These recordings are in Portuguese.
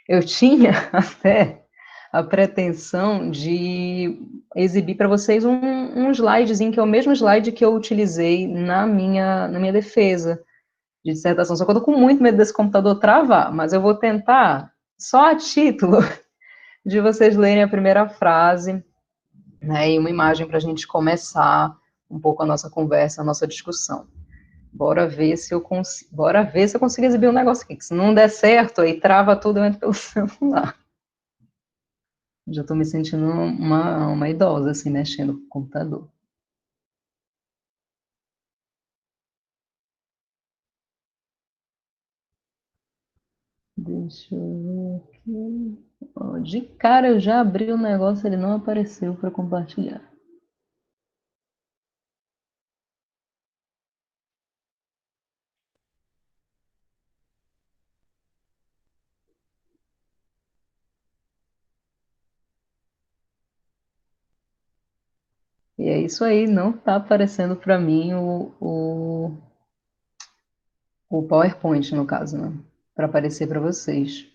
Eu tinha até a pretensão de exibir para vocês um slidezinho, que é o mesmo slide que eu utilizei na minha defesa de dissertação. Só que eu estou com muito medo desse computador travar, mas eu vou tentar, só a título de vocês lerem a primeira frase, né, e uma imagem para a gente começar um pouco a nossa conversa, a nossa discussão. Bora ver se eu consigo exibir um negócio aqui, que se não der certo, aí trava tudo, eu entro pelo celular. Já estou me sentindo uma idosa, assim, mexendo com o computador. Deixa eu ver aqui. Ó, de cara eu já abri o negócio, ele não apareceu para compartilhar. E é isso aí, não está aparecendo para mim o PowerPoint, no caso, né? Para aparecer para vocês.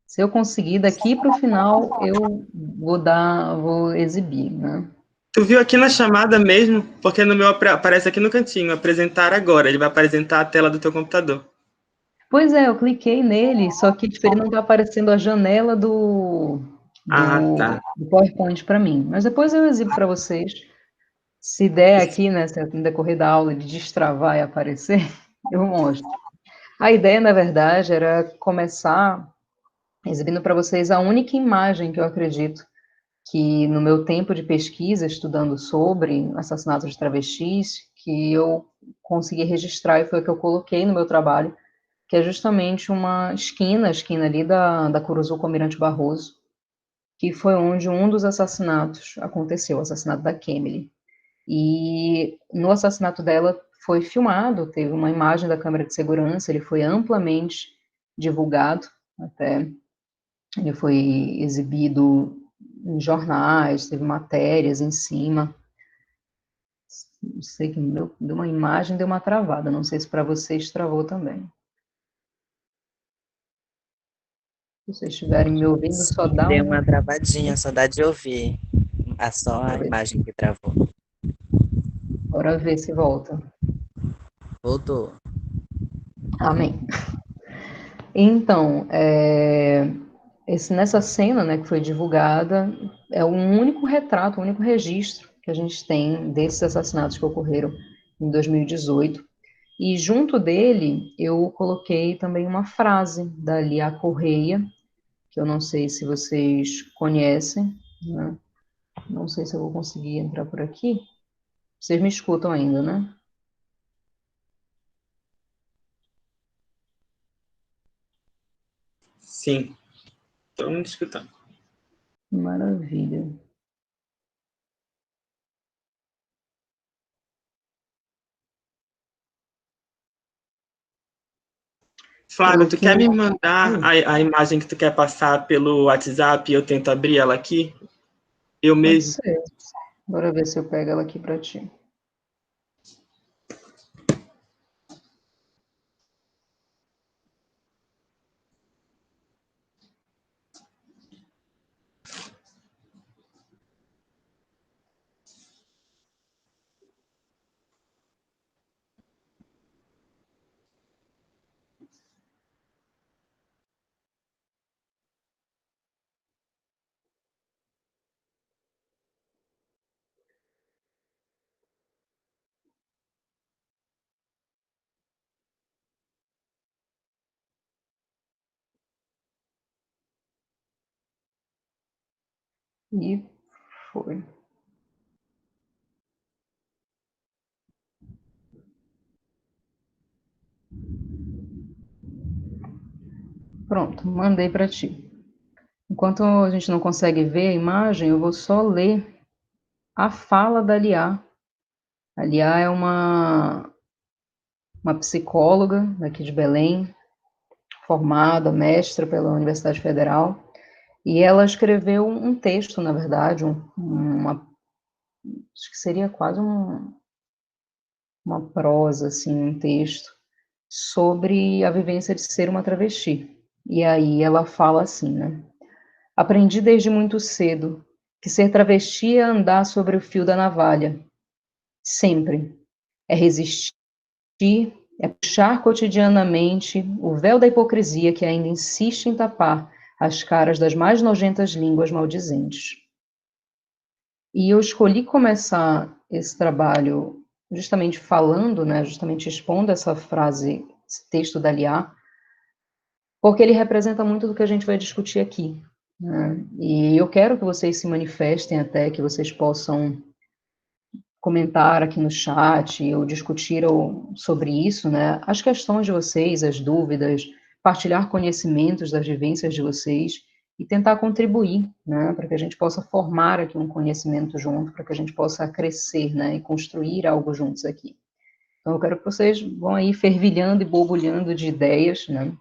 Se eu conseguir, daqui para o final, eu vou exibir, né? Tu viu aqui na chamada mesmo? Porque no meu aparece aqui no cantinho, apresentar agora. Ele vai apresentar a tela do teu computador. Pois é, eu cliquei nele, só que tipo, ele não está aparecendo a janela Ah, tá. do PowerPoint para mim. Mas depois eu exibo para vocês. Se der aqui, né, se no decorrer da aula de destravar e aparecer, eu mostro. A ideia, na verdade, era começar exibindo para vocês a única imagem que eu acredito que no meu tempo de pesquisa, estudando sobre assassinatos de travestis, que eu consegui registrar e foi o que eu coloquei no meu trabalho, que é justamente uma esquina, a esquina ali da Curuzu com Almirante Barroso, que foi onde um dos assassinatos aconteceu, o assassinato da Kemily. E no assassinato dela foi filmado, teve uma imagem da câmera de segurança, ele foi amplamente divulgado, até ele foi exibido em jornais, teve matérias em cima. Não sei que deu uma imagem, deu uma travada, não sei se para vocês travou também. Se vocês estiverem me ouvindo, só dá Deu um. uma travadinha, só dá de ouvir. Só a imagem que travou. Bora ver se volta. Voltou. Amém. Então, nessa cena, né, que foi divulgada, é o único retrato, o único registro que a gente tem desses assassinatos que ocorreram em 2018. E junto dele, eu coloquei também uma frase da Lia Correia, que eu não sei se vocês conhecem, né? Não sei se eu vou conseguir entrar por aqui. Vocês me escutam ainda, né? Sim, todo mundo escutando. Maravilha. Flávio, tu Coloquei quer me uma. mandar a imagem que tu quer passar pelo WhatsApp e eu tento abrir ela aqui? Eu Pode mesmo? ser. Bora ver se eu pego ela aqui para ti. E foi. Pronto, mandei para ti. Enquanto a gente não consegue ver a imagem, eu vou só ler a fala da Lia. A Lia é uma psicóloga daqui de Belém, formada, mestra pela Universidade Federal, e ela escreveu um texto, na verdade, acho que seria quase uma prosa, assim, um texto, sobre a vivência de ser uma travesti. E aí ela fala assim, né? Aprendi desde muito cedo que ser travesti é andar sobre o fio da navalha. Sempre. É resistir, é puxar cotidianamente o véu da hipocrisia que ainda insiste em tapar as caras das mais nojentas línguas maldizentes. E eu escolhi começar esse trabalho justamente falando, né, justamente expondo essa frase, esse texto da Liá, porque ele representa muito do que a gente vai discutir aqui, né? E eu quero que vocês se manifestem até, que vocês possam comentar aqui no chat ou discutir sobre isso, né? As questões de vocês, as dúvidas, partilhar conhecimentos das vivências de vocês e tentar contribuir, né? Para que a gente possa formar aqui um conhecimento junto, para que a gente possa crescer, né? E construir algo juntos aqui. Então, eu quero que vocês vão aí fervilhando e borbulhando de ideias, né?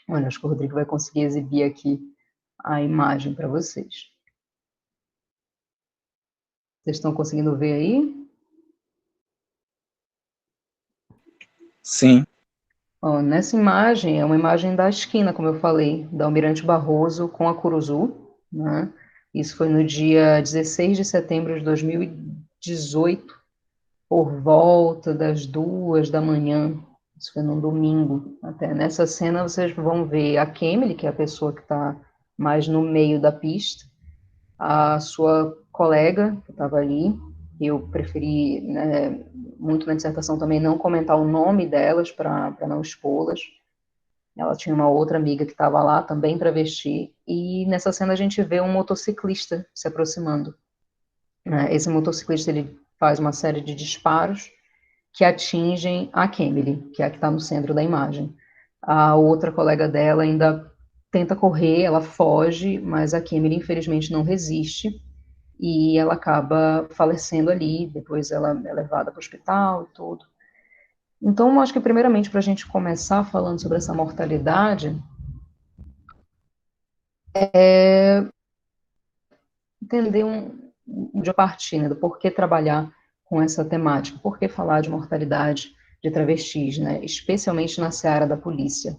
Olha, acho que o Rodrigo vai conseguir exibir aqui a imagem para vocês. Vocês estão conseguindo ver aí? Sim. Ó, nessa imagem, é uma imagem da esquina, como eu falei, da Almirante Barroso com a Curuzu, né? Isso foi no dia 16 de setembro de 2018, por volta das 2 da manhã. Isso foi num domingo. Até nessa cena vocês vão ver a Kemily, que é a pessoa que está mais no meio da pista, a sua colega, que estava ali. Eu preferi, né, muito na dissertação também, não comentar o nome delas para não expô-las. Ela tinha uma outra amiga que estava lá, também travesti, e nessa cena a gente vê um motociclista se aproximando, né? Esse motociclista, ele faz uma série de disparos que atingem a Kemily, que é a que está no centro da imagem. A outra colega dela ainda tenta correr, ela foge, mas a Kemily, infelizmente, não resiste, e ela acaba falecendo ali, depois ela é levada para o hospital e tudo. Então, eu acho que primeiramente, para a gente começar falando sobre essa mortalidade, entender de partir, né, do porquê trabalhar com essa temática, por que falar de mortalidade de travestis, né, especialmente na seara da polícia.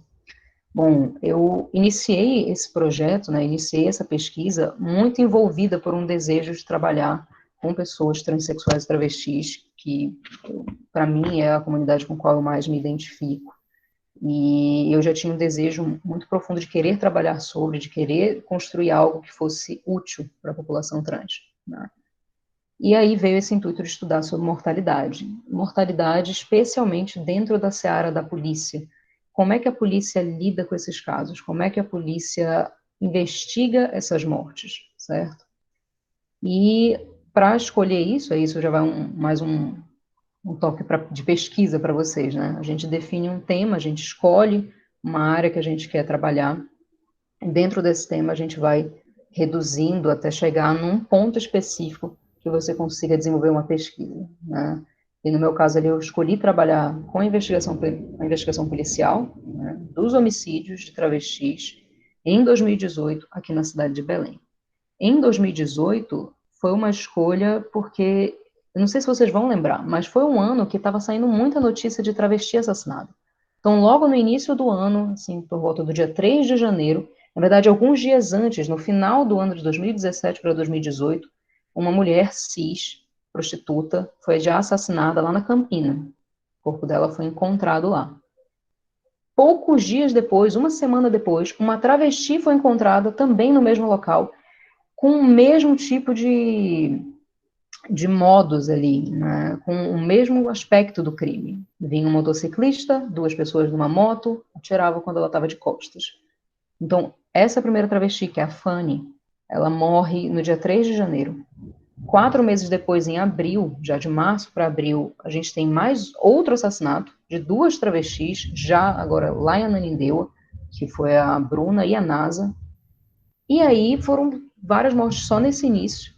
Bom, eu iniciei esse projeto, né, iniciei essa pesquisa muito envolvida por um desejo de trabalhar com pessoas transexuais e travestis, que para mim é a comunidade com a qual eu mais me identifico. E eu já tinha um desejo muito profundo de querer trabalhar sobre, de querer construir algo que fosse útil para a população trans, né? E aí veio esse intuito de estudar sobre mortalidade. Mortalidade, especialmente dentro da seara da polícia. Como é que a polícia lida com esses casos? Como é que a polícia investiga essas mortes, certo? E para escolher isso, aí isso já vai mais um toque de pesquisa para vocês, né? A gente define um tema, a gente escolhe uma área que a gente quer trabalhar. Dentro desse tema, a gente vai reduzindo até chegar num ponto específico que você consiga desenvolver uma pesquisa, né? E no meu caso ali, eu escolhi trabalhar com a investigação policial, né, dos homicídios de travestis em 2018, aqui na cidade de Belém. Em 2018, foi uma escolha porque, eu não sei se vocês vão lembrar, mas foi um ano que estava saindo muita notícia de travesti assassinado. Então, logo no início do ano, assim, por volta do dia 3 de janeiro, na verdade, alguns dias antes, no final do ano de 2017 para 2018, uma mulher cis, prostituta, foi já assassinada lá na Campina. O corpo dela foi encontrado lá. Poucos dias depois, uma semana depois, uma travesti foi encontrada também no mesmo local, com o mesmo tipo de modos ali, né? Com o mesmo aspecto do crime. Vinha um motociclista, duas pessoas numa moto, atiravam quando ela estava de costas. Então, essa primeira travesti, que é a Fanny, ela morre no dia 3 de janeiro. 4 meses depois, em abril, já de março para abril, a gente tem mais outro assassinato de duas travestis, já agora lá em Ananindeua, que foi a Bruna e a Nasa. E aí foram várias mortes só nesse início.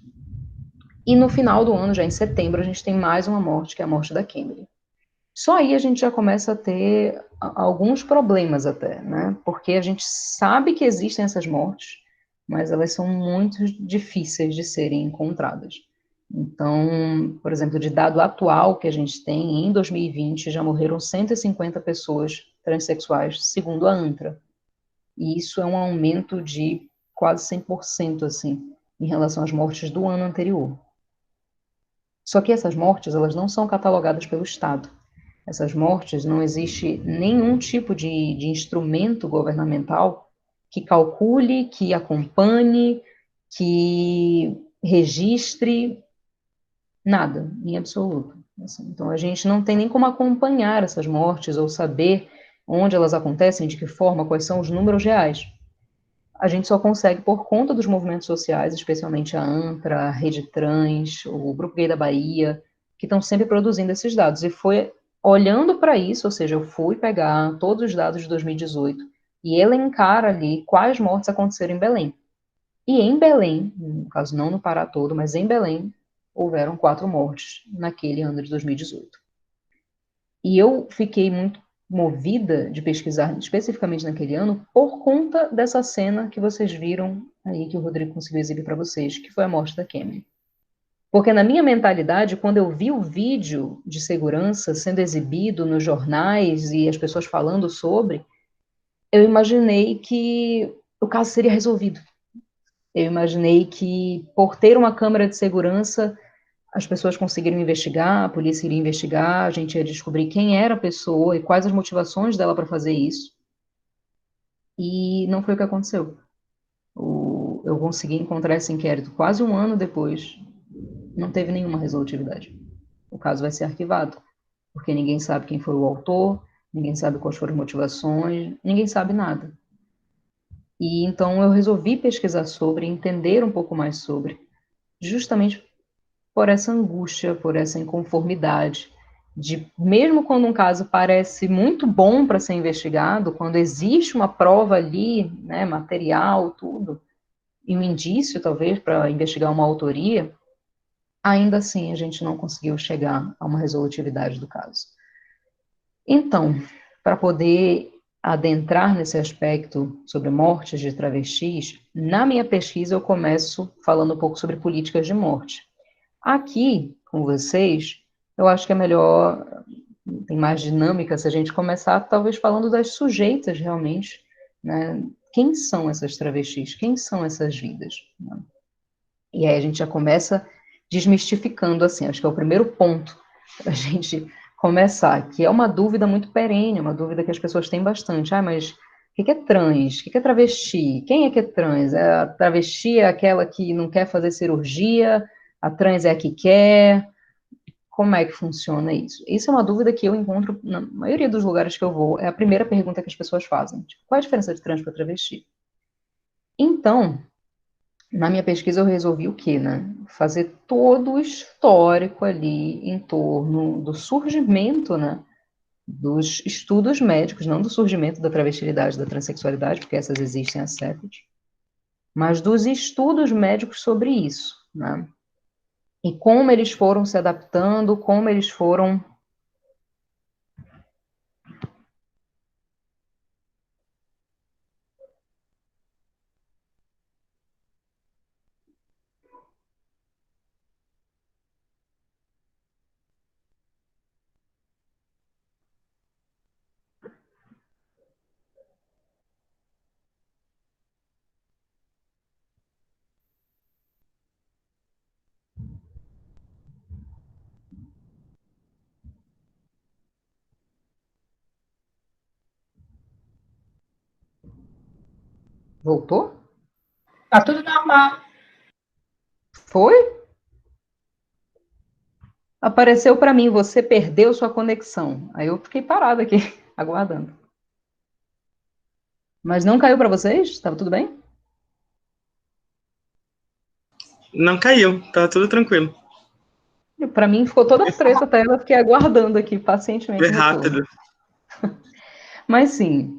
E no final do ano, já em setembro, a gente tem mais uma morte, que é a morte da Kemily. Só aí a gente já começa a ter alguns problemas até, né? Porque a gente sabe que existem essas mortes, mas elas são muito difíceis de serem encontradas. Então, por exemplo, de dado atual que a gente tem, em 2020 já morreram 150 pessoas transexuais, segundo a ANTRA. E isso é um aumento de quase 100%, assim, em relação às mortes do ano anterior. Só que essas mortes, elas não são catalogadas pelo Estado. Essas mortes, não existe nenhum tipo de instrumento governamental que calcule, que acompanhe, que registre, nada, em absoluto. Assim, então, a gente não tem nem como acompanhar essas mortes ou saber onde elas acontecem, de que forma, quais são os números reais. A gente só consegue por conta dos movimentos sociais, especialmente a ANTRA, a Rede Trans, o Grupo Gay da Bahia, que estão sempre produzindo esses dados. E foi olhando para isso, ou seja, eu fui pegar todos os dados de 2018 e elencar ali quais mortes aconteceram em Belém. E em Belém, no caso não no Pará todo, mas em Belém, houveram 4 mortes naquele ano de 2018. E eu fiquei muito movida de pesquisar especificamente naquele ano por conta dessa cena que vocês viram aí, que o Rodrigo conseguiu exibir para vocês, que foi a morte da Kemi. Porque na minha mentalidade, quando eu vi o vídeo de segurança sendo exibido nos jornais e as pessoas falando sobre, eu imaginei que o caso seria resolvido. Eu imaginei que, por ter uma câmera de segurança, as pessoas conseguiram investigar, a polícia iria investigar, a gente ia descobrir quem era a pessoa e quais as motivações dela para fazer isso. E não foi o que aconteceu. Eu consegui encontrar esse inquérito quase um ano depois. Não teve nenhuma resolutividade. O caso vai ser arquivado, porque ninguém sabe quem foi o autor, ninguém sabe quais foram as motivações, ninguém sabe nada. E então eu resolvi pesquisar sobre, entender um pouco mais sobre, justamente por essa angústia, por essa inconformidade, de mesmo quando um caso parece muito bom para ser investigado, quando existe uma prova ali, né, material, tudo, e um indício, talvez, para investigar uma autoria, ainda assim a gente não conseguiu chegar a uma resolutividade do caso. Então, para poder adentrar nesse aspecto sobre mortes de travestis, na minha pesquisa eu começo falando um pouco sobre políticas de morte. Aqui, com vocês, eu acho que é melhor, tem mais dinâmica se a gente começar, talvez, falando das sujeitas, realmente, né? Quem são essas travestis? Quem são essas vidas? Né? E aí a gente já começa desmistificando, assim, acho que é o primeiro ponto para a gente começar, que é uma dúvida muito perene, uma dúvida que as pessoas têm bastante. Ah, mas o que é trans? O que é travesti? Quem é que é trans? A travesti é aquela que não quer fazer cirurgia? A trans é a que quer? Como é que funciona isso? Isso é uma dúvida que eu encontro na maioria dos lugares que eu vou. É a primeira pergunta que as pessoas fazem. Tipo, qual a diferença de trans para travesti? Então, na minha pesquisa eu resolvi o quê, né? Fazer todo o histórico ali em torno do surgimento, né? Dos estudos médicos, não do surgimento da travestilidade, da transexualidade, porque essas existem há séculos, mas dos estudos médicos sobre isso, né? E como eles foram se adaptando, como eles foram... Voltou? Tá tudo normal. Foi? Apareceu para mim, você perdeu sua conexão. Aí eu fiquei parada aqui, aguardando. Mas não caiu para vocês? Estava tudo bem? Não caiu, tá tudo tranquilo. Para mim ficou toda preta a tela, fiquei aguardando aqui pacientemente Foi o retorno. rápido. Mas sim,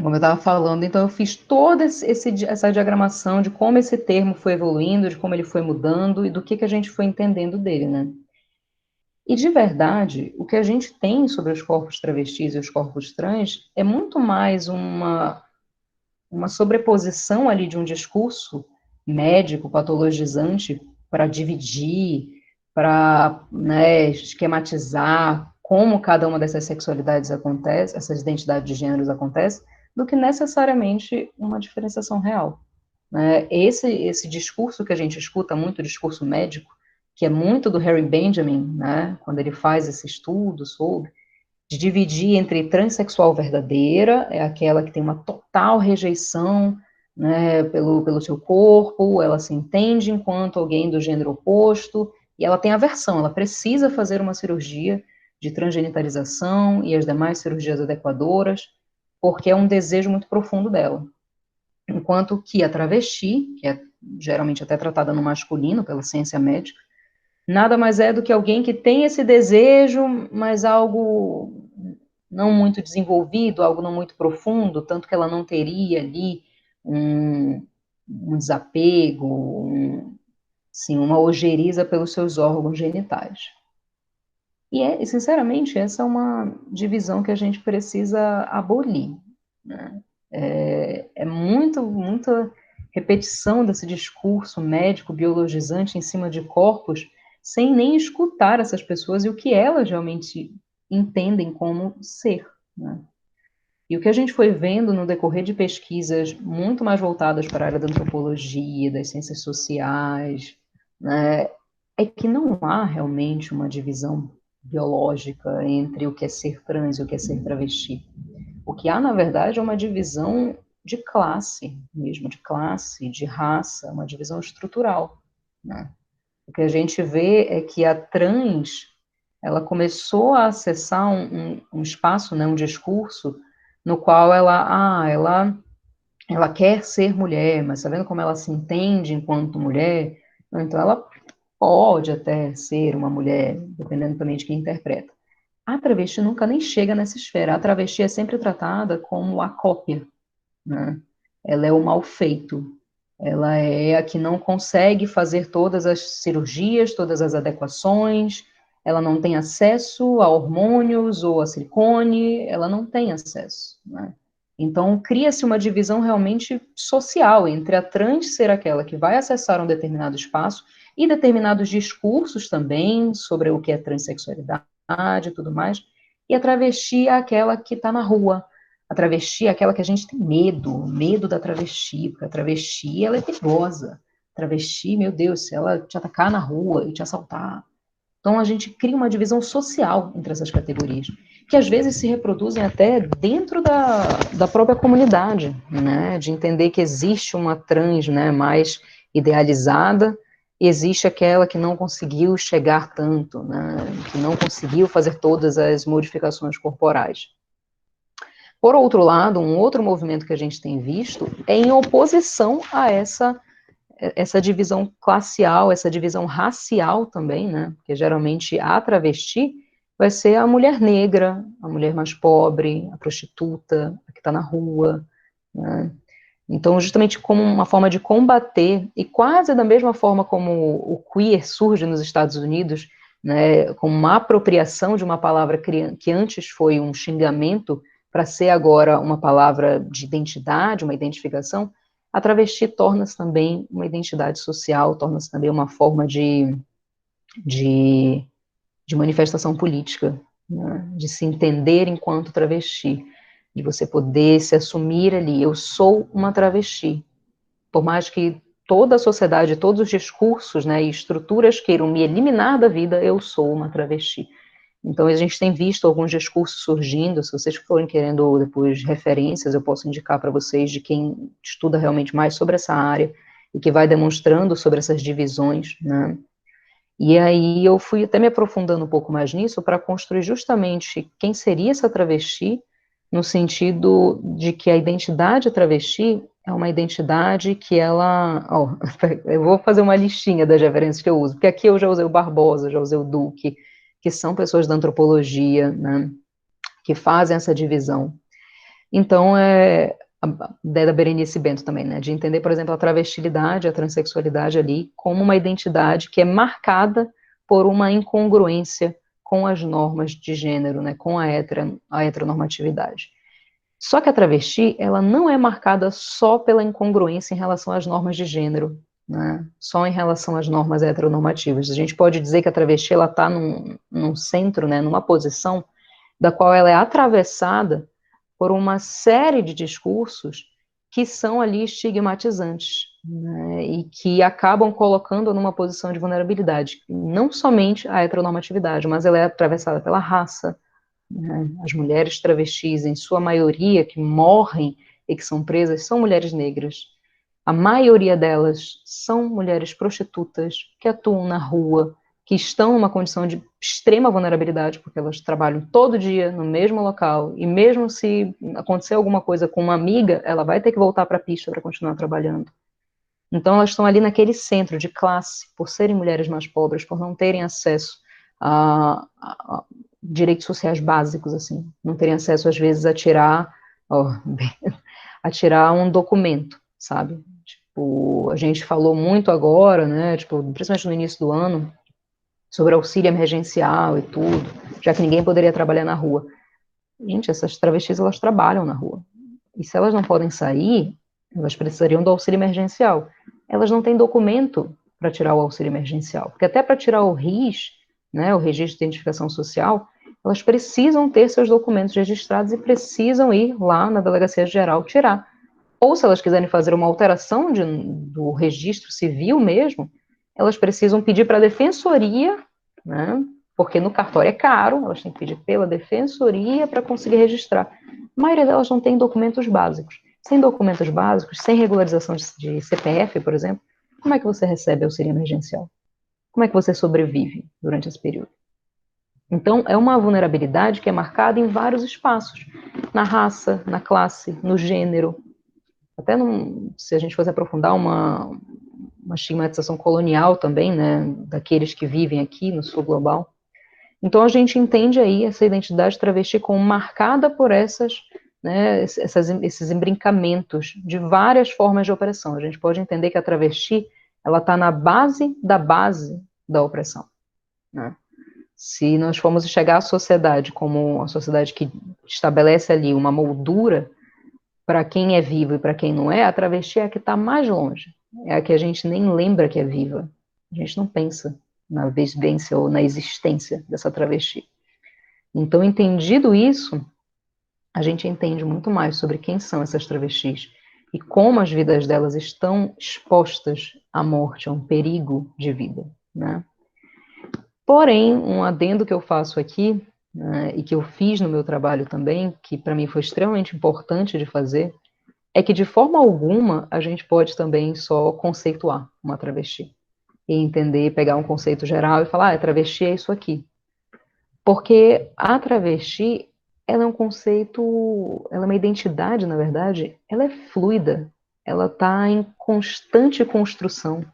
como eu estava falando, então eu fiz toda essa diagramação de como esse termo foi evoluindo, de como ele foi mudando e do que a gente foi entendendo dele, né? E de verdade, o que a gente tem sobre os corpos travestis e os corpos trans é muito mais uma sobreposição ali de um discurso médico, patologizante, para dividir, para, né, esquematizar como cada uma dessas sexualidades acontece, essas identidades de gêneros acontece, do que necessariamente uma diferenciação real. Esse discurso que a gente escuta muito, o discurso médico, que é muito do Harry Benjamin, né, quando ele faz esse estudo sobre, de dividir entre transexual verdadeira, é aquela que tem uma total rejeição, né, pelo seu corpo, ela se entende enquanto alguém do gênero oposto, e ela tem aversão, ela precisa fazer uma cirurgia de transgenitalização e as demais cirurgias adequadoras, porque é um desejo muito profundo dela. Enquanto que a travesti, que é geralmente até tratada no masculino pela ciência médica, nada mais é do que alguém que tem esse desejo, mas algo não muito desenvolvido, algo não muito profundo, tanto que ela não teria ali um desapego, sim, uma ojeriza pelos seus órgãos genitais. E, sinceramente, essa é uma divisão que a gente precisa abolir, né? Muita repetição desse discurso médico biologizante em cima de corpos, sem nem escutar essas pessoas e o que elas realmente entendem como ser, né? E o que a gente foi vendo no decorrer de pesquisas muito mais voltadas para a área da antropologia, das ciências sociais, né, é que não há realmente uma divisão biológica entre o que é ser trans e o que é ser travesti. O que há, na verdade, é uma divisão de classe mesmo, de classe, de raça, uma divisão estrutural, né? O que a gente vê é que a trans, ela começou a acessar um espaço, né, um discurso, no qual ela quer ser mulher, mas tá vendo como ela se entende enquanto mulher? Então ela pode até ser uma mulher, dependendo também de quem interpreta. A travesti nunca nem chega nessa esfera. A travesti é sempre tratada como a cópia, né? Ela é o mal feito. Ela é a que não consegue fazer todas as cirurgias, todas as adequações. Ela não tem acesso a hormônios ou a silicone. Ela não tem acesso, né? Então, cria-se uma divisão realmente social entre a trans ser aquela que vai acessar um determinado espaço e determinados discursos também sobre o que é transexualidade e tudo mais, e a travesti é aquela que está na rua. A travesti é aquela que a gente tem medo da travesti, porque a travesti, ela é perigosa. A travesti, meu Deus, se ela te atacar na rua e te assaltar. Então, a gente cria uma divisão social entre essas categorias, que às vezes se reproduzem até dentro da própria comunidade, né, de entender que existe uma trans, né, mais idealizada, e existe aquela que não conseguiu chegar tanto, né, que não conseguiu fazer todas as modificações corporais. Por outro lado, um outro movimento que a gente tem visto é em oposição a essa divisão classial, essa divisão racial também, né, porque geralmente a travesti vai ser a mulher negra, a mulher mais pobre, a prostituta, a que está na rua, né. Então, justamente como uma forma de combater, e quase da mesma forma como o queer surge nos Estados Unidos, né, como uma apropriação de uma palavra que antes foi um xingamento, para ser agora uma palavra de identidade, uma identificação, a travesti torna-se também uma identidade social, torna-se também uma forma de manifestação política, né, de se entender enquanto travesti, de você poder se assumir ali, eu sou uma travesti, por mais que toda a sociedade, todos os discursos, né, e estruturas queiram me eliminar da vida, eu sou uma travesti. Então, a gente tem visto alguns discursos surgindo, se vocês forem querendo depois referências, eu posso indicar para vocês de quem estuda realmente mais sobre essa área, e que vai demonstrando sobre essas divisões, né. E aí eu fui até me aprofundando um pouco mais nisso para construir justamente quem seria essa travesti, no sentido de que a identidade travesti é uma identidade que ela... eu vou fazer uma listinha das referências que eu uso, porque aqui eu já usei o Barbosa, já usei o Duque, que são pessoas da antropologia, né, que fazem essa divisão. Então, a ideia da Berenice Bento também, né, de entender, por exemplo, a travestilidade, a transexualidade ali, como uma identidade que é marcada por uma incongruência com as normas de gênero, né, com a heteronormatividade. Só que a travesti, ela não é marcada só pela incongruência em relação às normas de gênero, né, só em relação às normas heteronormativas. A gente pode dizer que a travesti, ela está num centro, né, numa posição da qual ela é atravessada por uma série de discursos que são ali estigmatizantes, né, e que acabam colocando numa posição de vulnerabilidade. Não somente a heteronormatividade, mas ela é atravessada pela raça, né, as mulheres travestis, em sua maioria, que morrem e que são presas, são mulheres negras. A maioria delas são mulheres prostitutas, que atuam na rua, que estão numa condição de extrema vulnerabilidade, porque elas trabalham todo dia no mesmo local, e mesmo se acontecer alguma coisa com uma amiga, ela vai ter que voltar para a pista para continuar trabalhando. Então, elas estão ali naquele centro de classe, por serem mulheres mais pobres, por não terem acesso a direitos sociais básicos, assim, não terem acesso, às vezes, a tirar um documento, sabe? Tipo, a gente falou muito agora, né, tipo, principalmente no início do ano, sobre auxílio emergencial e tudo, já que ninguém poderia trabalhar na rua. Gente, essas travestis, elas trabalham na rua. E se elas não podem sair, elas precisariam do auxílio emergencial. Elas não têm documento para tirar o auxílio emergencial. Porque até para tirar o RIS, né, o Registro de Identificação Social, elas precisam ter seus documentos registrados e precisam ir lá na Delegacia Geral tirar. Ou se elas quiserem fazer uma alteração do registro civil mesmo, elas precisam pedir para a defensoria, né, porque no cartório é caro, elas têm que pedir pela defensoria para conseguir registrar. A maioria delas não tem documentos básicos. Sem documentos básicos, sem regularização de CPF, por exemplo, como é que você recebe auxílio emergencial? Como é que você sobrevive durante esse período? Então, é uma vulnerabilidade que é marcada em vários espaços, na raça, na classe, no gênero. Até se a gente fosse aprofundar uma estigmatização colonial também, né, daqueles que vivem aqui no sul global. Então a gente entende aí essa identidade travesti como marcada por né, esses embrincamentos de várias formas de opressão. A gente pode entender que a travesti, ela está na base da opressão, né? Se nós formos enxergar a sociedade como a sociedade que estabelece ali uma moldura para quem é vivo e para quem não é, a travesti é a que está mais longe. É a que a gente nem lembra que é viva. A gente não pensa na vivência ou na existência dessa travesti. Então, entendido isso, a gente entende muito mais sobre quem são essas travestis e como as vidas delas estão expostas à morte, a um perigo de vida, né? Porém, um adendo que eu faço aqui, né, e que eu fiz no meu trabalho também, que para mim foi extremamente importante de fazer, é que de forma alguma a gente pode também só conceituar uma travesti e entender, pegar um conceito geral e falar, travesti é isso aqui. Porque a travesti, ela é um conceito, ela é uma identidade, na verdade, ela é fluida, ela está em constante construção,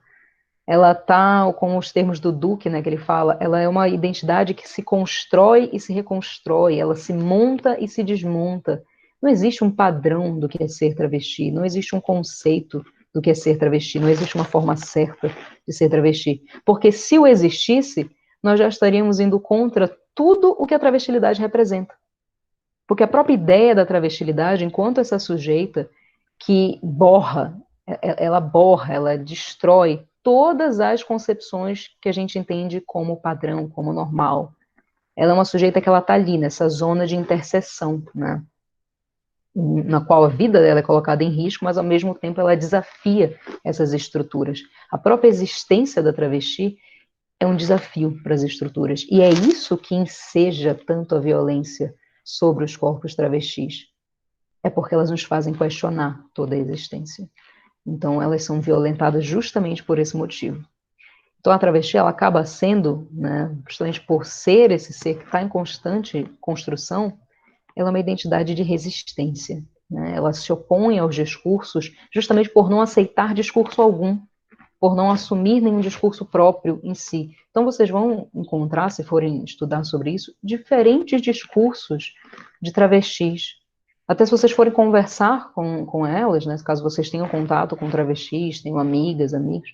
ela está, como os termos do Duque, né, que ele fala, ela é uma identidade que se constrói e se reconstrói, ela se monta e se desmonta. Não existe um padrão do que é ser travesti, não existe um conceito do que é ser travesti, não existe uma forma certa de ser travesti. Porque se o existisse, nós já estaríamos indo contra tudo o que a travestilidade representa. Porque a própria ideia da travestilidade, enquanto essa sujeita que ela destrói todas as concepções que a gente entende como padrão, como normal. Ela é uma sujeita que ela está ali, nessa zona de interseção, né? Na qual a vida dela é colocada em risco, mas ao mesmo tempo ela desafia essas estruturas. A própria existência da travesti é um desafio para as estruturas, e é isso que enseja tanto a violência sobre os corpos travestis. É porque elas nos fazem questionar toda a existência. Então, elas são violentadas justamente por esse motivo. Então, a travesti, ela acaba sendo, né, justamente por ser esse ser que está em constante construção, ela é uma identidade de resistência, né? Ela se opõe aos discursos justamente por não aceitar discurso algum, por não assumir nenhum discurso próprio em si. Então, vocês vão encontrar, se forem estudar sobre isso, diferentes discursos de travestis. Até se vocês forem conversar com elas, né, caso vocês tenham contato com travestis, tenham amigas, amigos,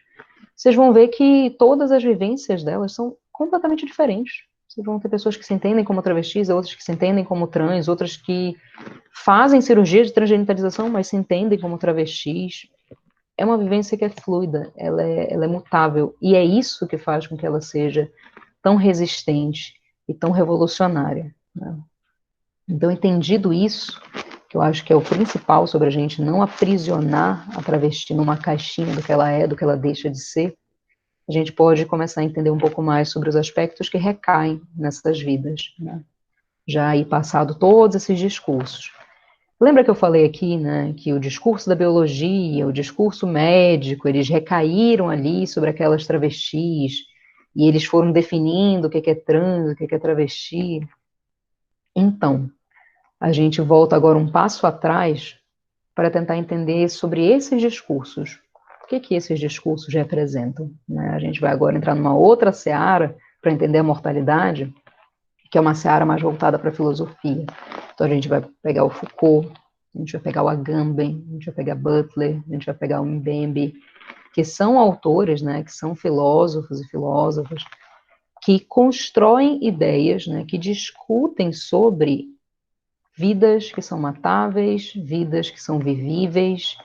vocês vão ver que todas as vivências delas são completamente diferentes. Vocês vão ter pessoas que se entendem como travestis, outras que se entendem como trans, outras que fazem cirurgia de transgenitalização, mas se entendem como travestis. É uma vivência que é fluida, ela é mutável, e é isso que faz com que ela seja tão resistente e tão revolucionária, né? Então, entendido isso, que eu acho que é o principal sobre a gente não aprisionar a travesti numa caixinha do que ela é, do que ela deixa de ser, a gente pode começar a entender um pouco mais sobre os aspectos que recaem nessas vidas, né? Já aí passado todos esses discursos. Lembra que eu falei aqui, né, que o discurso da biologia, o discurso médico, eles recaíram ali sobre aquelas travestis, e eles foram definindo o que é trans, o que é travesti. Então, a gente volta agora um passo atrás para tentar entender sobre esses discursos. O que esses discursos representam, né? A gente vai agora entrar numa outra seara para entender a mortalidade, que é uma seara mais voltada para a filosofia. Então a gente vai pegar o Foucault, a gente vai pegar o Agamben, a gente vai pegar Butler, a gente vai pegar o Mbembe, que são autores, né, que são filósofos e filósofas, que constroem ideias, né, que discutem sobre vidas que são matáveis, vidas que são vivíveis.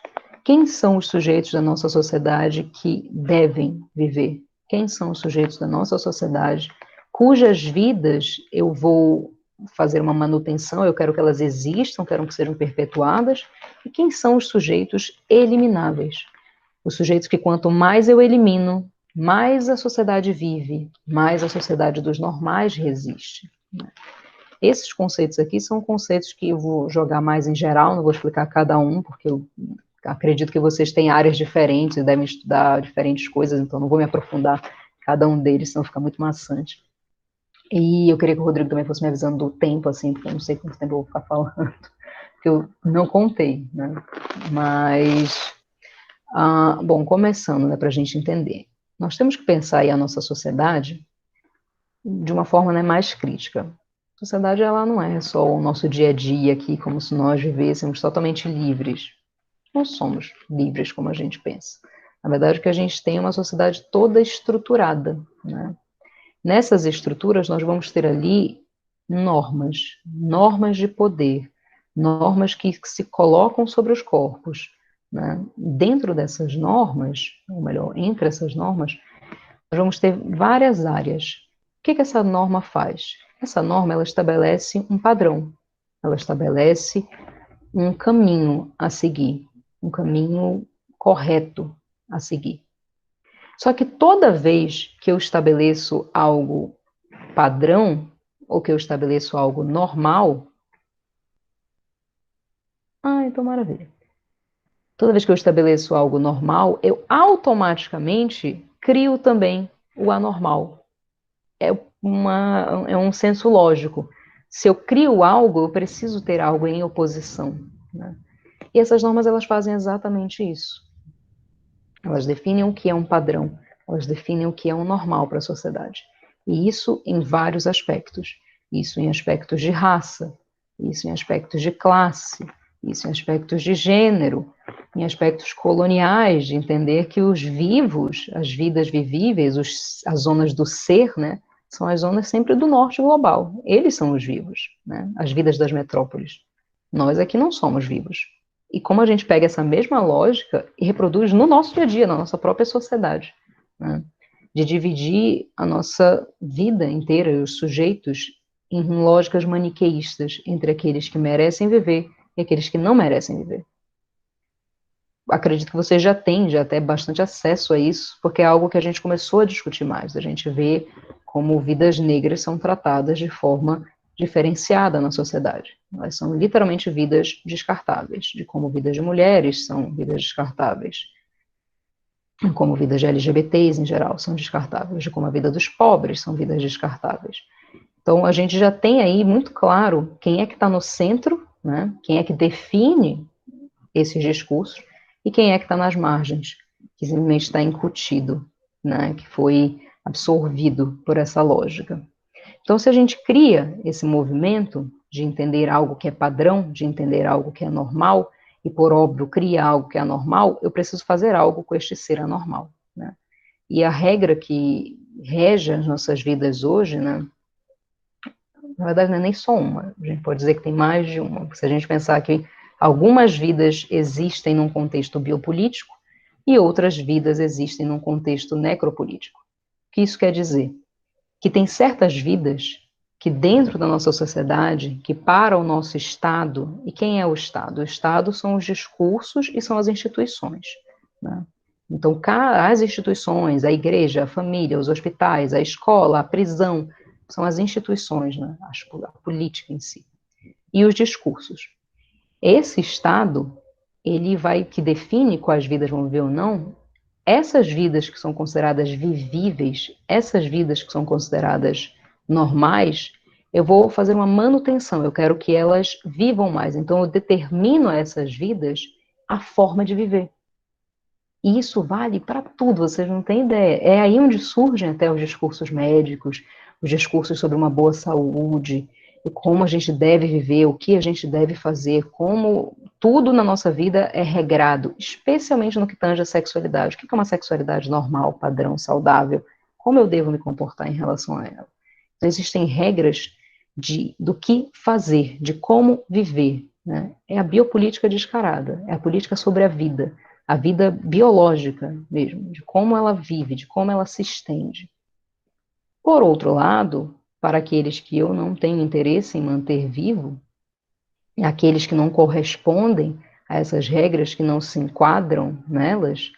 Quem são os sujeitos da nossa sociedade que devem viver? Quem são os sujeitos da nossa sociedade cujas vidas eu vou fazer uma manutenção, eu quero que elas existam, quero que sejam perpetuadas? E quem são os sujeitos elimináveis? Os sujeitos que quanto mais eu elimino, mais a sociedade vive, mais a sociedade dos normais resiste. Esses conceitos aqui são conceitos que eu vou jogar mais em geral, não vou explicar cada um, porque eu acredito que vocês têm áreas diferentes e devem estudar diferentes coisas, então não vou me aprofundar em cada um deles, senão fica muito maçante. E eu queria que o Rodrigo também fosse me avisando do tempo, assim, porque eu não sei quanto tempo eu vou ficar falando, porque eu não contei, né? Mas, bom, começando, né, para a gente entender. Nós temos que pensar aí a nossa sociedade de uma forma, né, mais crítica. A sociedade, ela não é só o nosso dia a dia aqui, como se nós vivêssemos totalmente livres. Não somos livres como a gente pensa. Na verdade, o que a gente tem é uma sociedade toda estruturada, né? Nessas estruturas, nós vamos ter ali normas de poder, normas que se colocam sobre os corpos, né? Dentro dessas normas, ou melhor, entre essas normas, nós vamos ter várias áreas. O que essa norma faz? Essa norma, ela estabelece um padrão, ela estabelece um caminho a seguir, um caminho correto a seguir. Só que toda vez que eu estabeleço algo padrão, ou que eu estabeleço algo normal, então maravilha. Toda vez que eu estabeleço algo normal, eu automaticamente crio também o anormal. É um senso lógico. Se eu crio algo, eu preciso ter algo em oposição, né? E essas normas, elas fazem exatamente isso. Elas definem o que é um padrão, elas definem o que é um normal para a sociedade. E isso em vários aspectos. Isso em aspectos de raça, isso em aspectos de classe, isso em aspectos de gênero, em aspectos coloniais, de entender que os vivos, as vidas vivíveis, as zonas do ser, né, são as zonas sempre do norte global. Eles são os vivos, né, as vidas das metrópoles. Nós aqui não somos vivos. E como a gente pega essa mesma lógica e reproduz no nosso dia a dia, na nossa própria sociedade, né? De dividir a nossa vida inteira, os sujeitos, em lógicas maniqueístas, entre aqueles que merecem viver e aqueles que não merecem viver. Acredito que você já tem até bastante acesso a isso, porque é algo que a gente começou a discutir mais. A gente vê como vidas negras são tratadas de forma diferenciada na sociedade. Elas são literalmente vidas descartáveis, de como vidas de mulheres são vidas descartáveis, como vidas de LGBTs em geral são descartáveis, de como a vida dos pobres são vidas descartáveis. Então a gente já tem aí muito claro quem é que está no centro, né? Quem é que define esses discursos e quem é que está nas margens, que simplesmente está incutido, né? Que foi absorvido por essa lógica. Então, se a gente cria esse movimento de entender algo que é padrão, de entender algo que é normal, e por óbvio cria algo que é anormal, eu preciso fazer algo com este ser anormal, né? E a regra que rege as nossas vidas hoje, né, na verdade não é nem só uma, a gente pode dizer que tem mais de uma, se a gente pensar que algumas vidas existem num contexto biopolítico e outras vidas existem num contexto necropolítico. O que isso quer dizer? Que tem certas vidas que dentro da nossa sociedade, que para o nosso Estado, e quem é o Estado? O Estado são os discursos e são as instituições, né? Então, as instituições, a igreja, a família, os hospitais, a escola, a prisão, são as instituições, né? A política em si. E os discursos. Esse Estado, ele vai, que define quais vidas vão viver ou não, essas vidas que são consideradas vivíveis, essas vidas que são consideradas normais, eu vou fazer uma manutenção, eu quero que elas vivam mais. Então, eu determino a essas vidas a forma de viver. E isso vale para tudo, vocês não têm ideia. É aí onde surgem até os discursos médicos, os discursos sobre uma boa saúde, e como a gente deve viver, o que a gente deve fazer, como tudo na nossa vida é regrado, especialmente no que tange a sexualidade. O que é uma sexualidade normal, padrão, saudável? Como eu devo me comportar em relação a ela? Então, existem regras do que fazer, de como viver, né? É a biopolítica descarada, é a política sobre a vida biológica mesmo, de como ela vive, de como ela se estende. Por outro lado, para aqueles que eu não tenho interesse em manter vivo, e aqueles que não correspondem a essas regras, que não se enquadram nelas,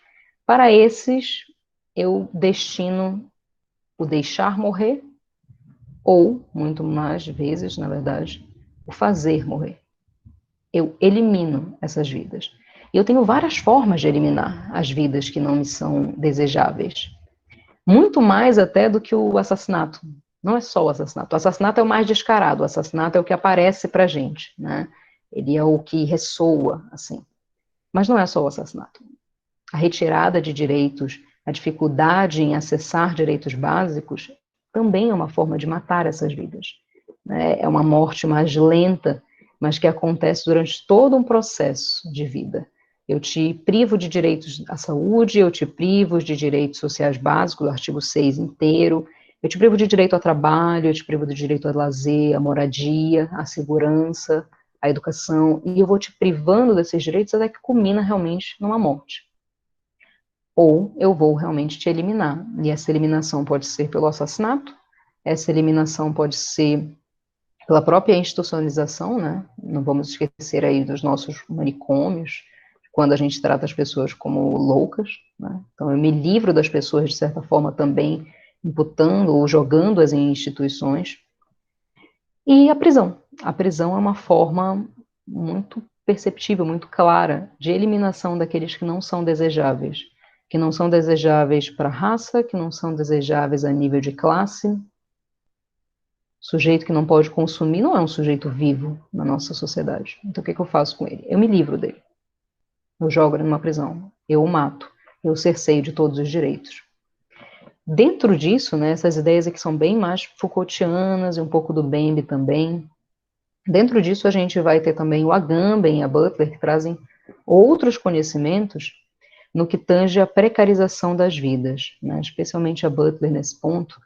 para esses eu destino o deixar morrer, ou, muito mais vezes, na verdade, o fazer morrer. Eu elimino essas vidas. E eu tenho várias formas de eliminar as vidas que não me são desejáveis. Muito mais até do que o assassinato. Não é só o assassinato. O assassinato é o mais descarado. O assassinato é o que aparece pra gente, né? Ele é o que ressoa, assim. Mas não é só o assassinato. A retirada de direitos, a dificuldade em acessar direitos básicos, também é uma forma de matar essas vidas, né? É uma morte mais lenta, mas que acontece durante todo um processo de vida. Eu te privo de direitos à saúde, eu te privo de direitos sociais básicos, o artigo 6 inteiro, eu te privo de direito ao trabalho, eu te privo do direito ao lazer, à moradia, à segurança, à educação, e eu vou te privando desses direitos até que culmina realmente numa morte. Ou eu vou realmente te eliminar, e essa eliminação pode ser pelo assassinato, essa eliminação pode ser pela própria institucionalização, né? Não vamos esquecer aí dos nossos manicômios, quando a gente trata as pessoas como loucas, né? Então eu me livro das pessoas, de certa forma, também imputando ou jogando-as em instituições. E a prisão. A prisão é uma forma muito perceptível, muito clara, de eliminação daqueles que não são desejáveis. Que não são desejáveis para a raça, que não são desejáveis a nível de classe. Sujeito que não pode consumir não é um sujeito vivo na nossa sociedade. Então o que eu faço com ele? Eu me livro dele. Eu jogo ele numa prisão. Eu o mato. Eu cerceio de todos os direitos. Dentro disso, né, essas ideias aqui são bem mais Foucaultianas e um pouco do Bembe também. Dentro disso a gente vai ter também o Agamben e a Butler, que trazem outros conhecimentos no que tange a precarização das vidas, né? Especialmente a Butler nesse ponto,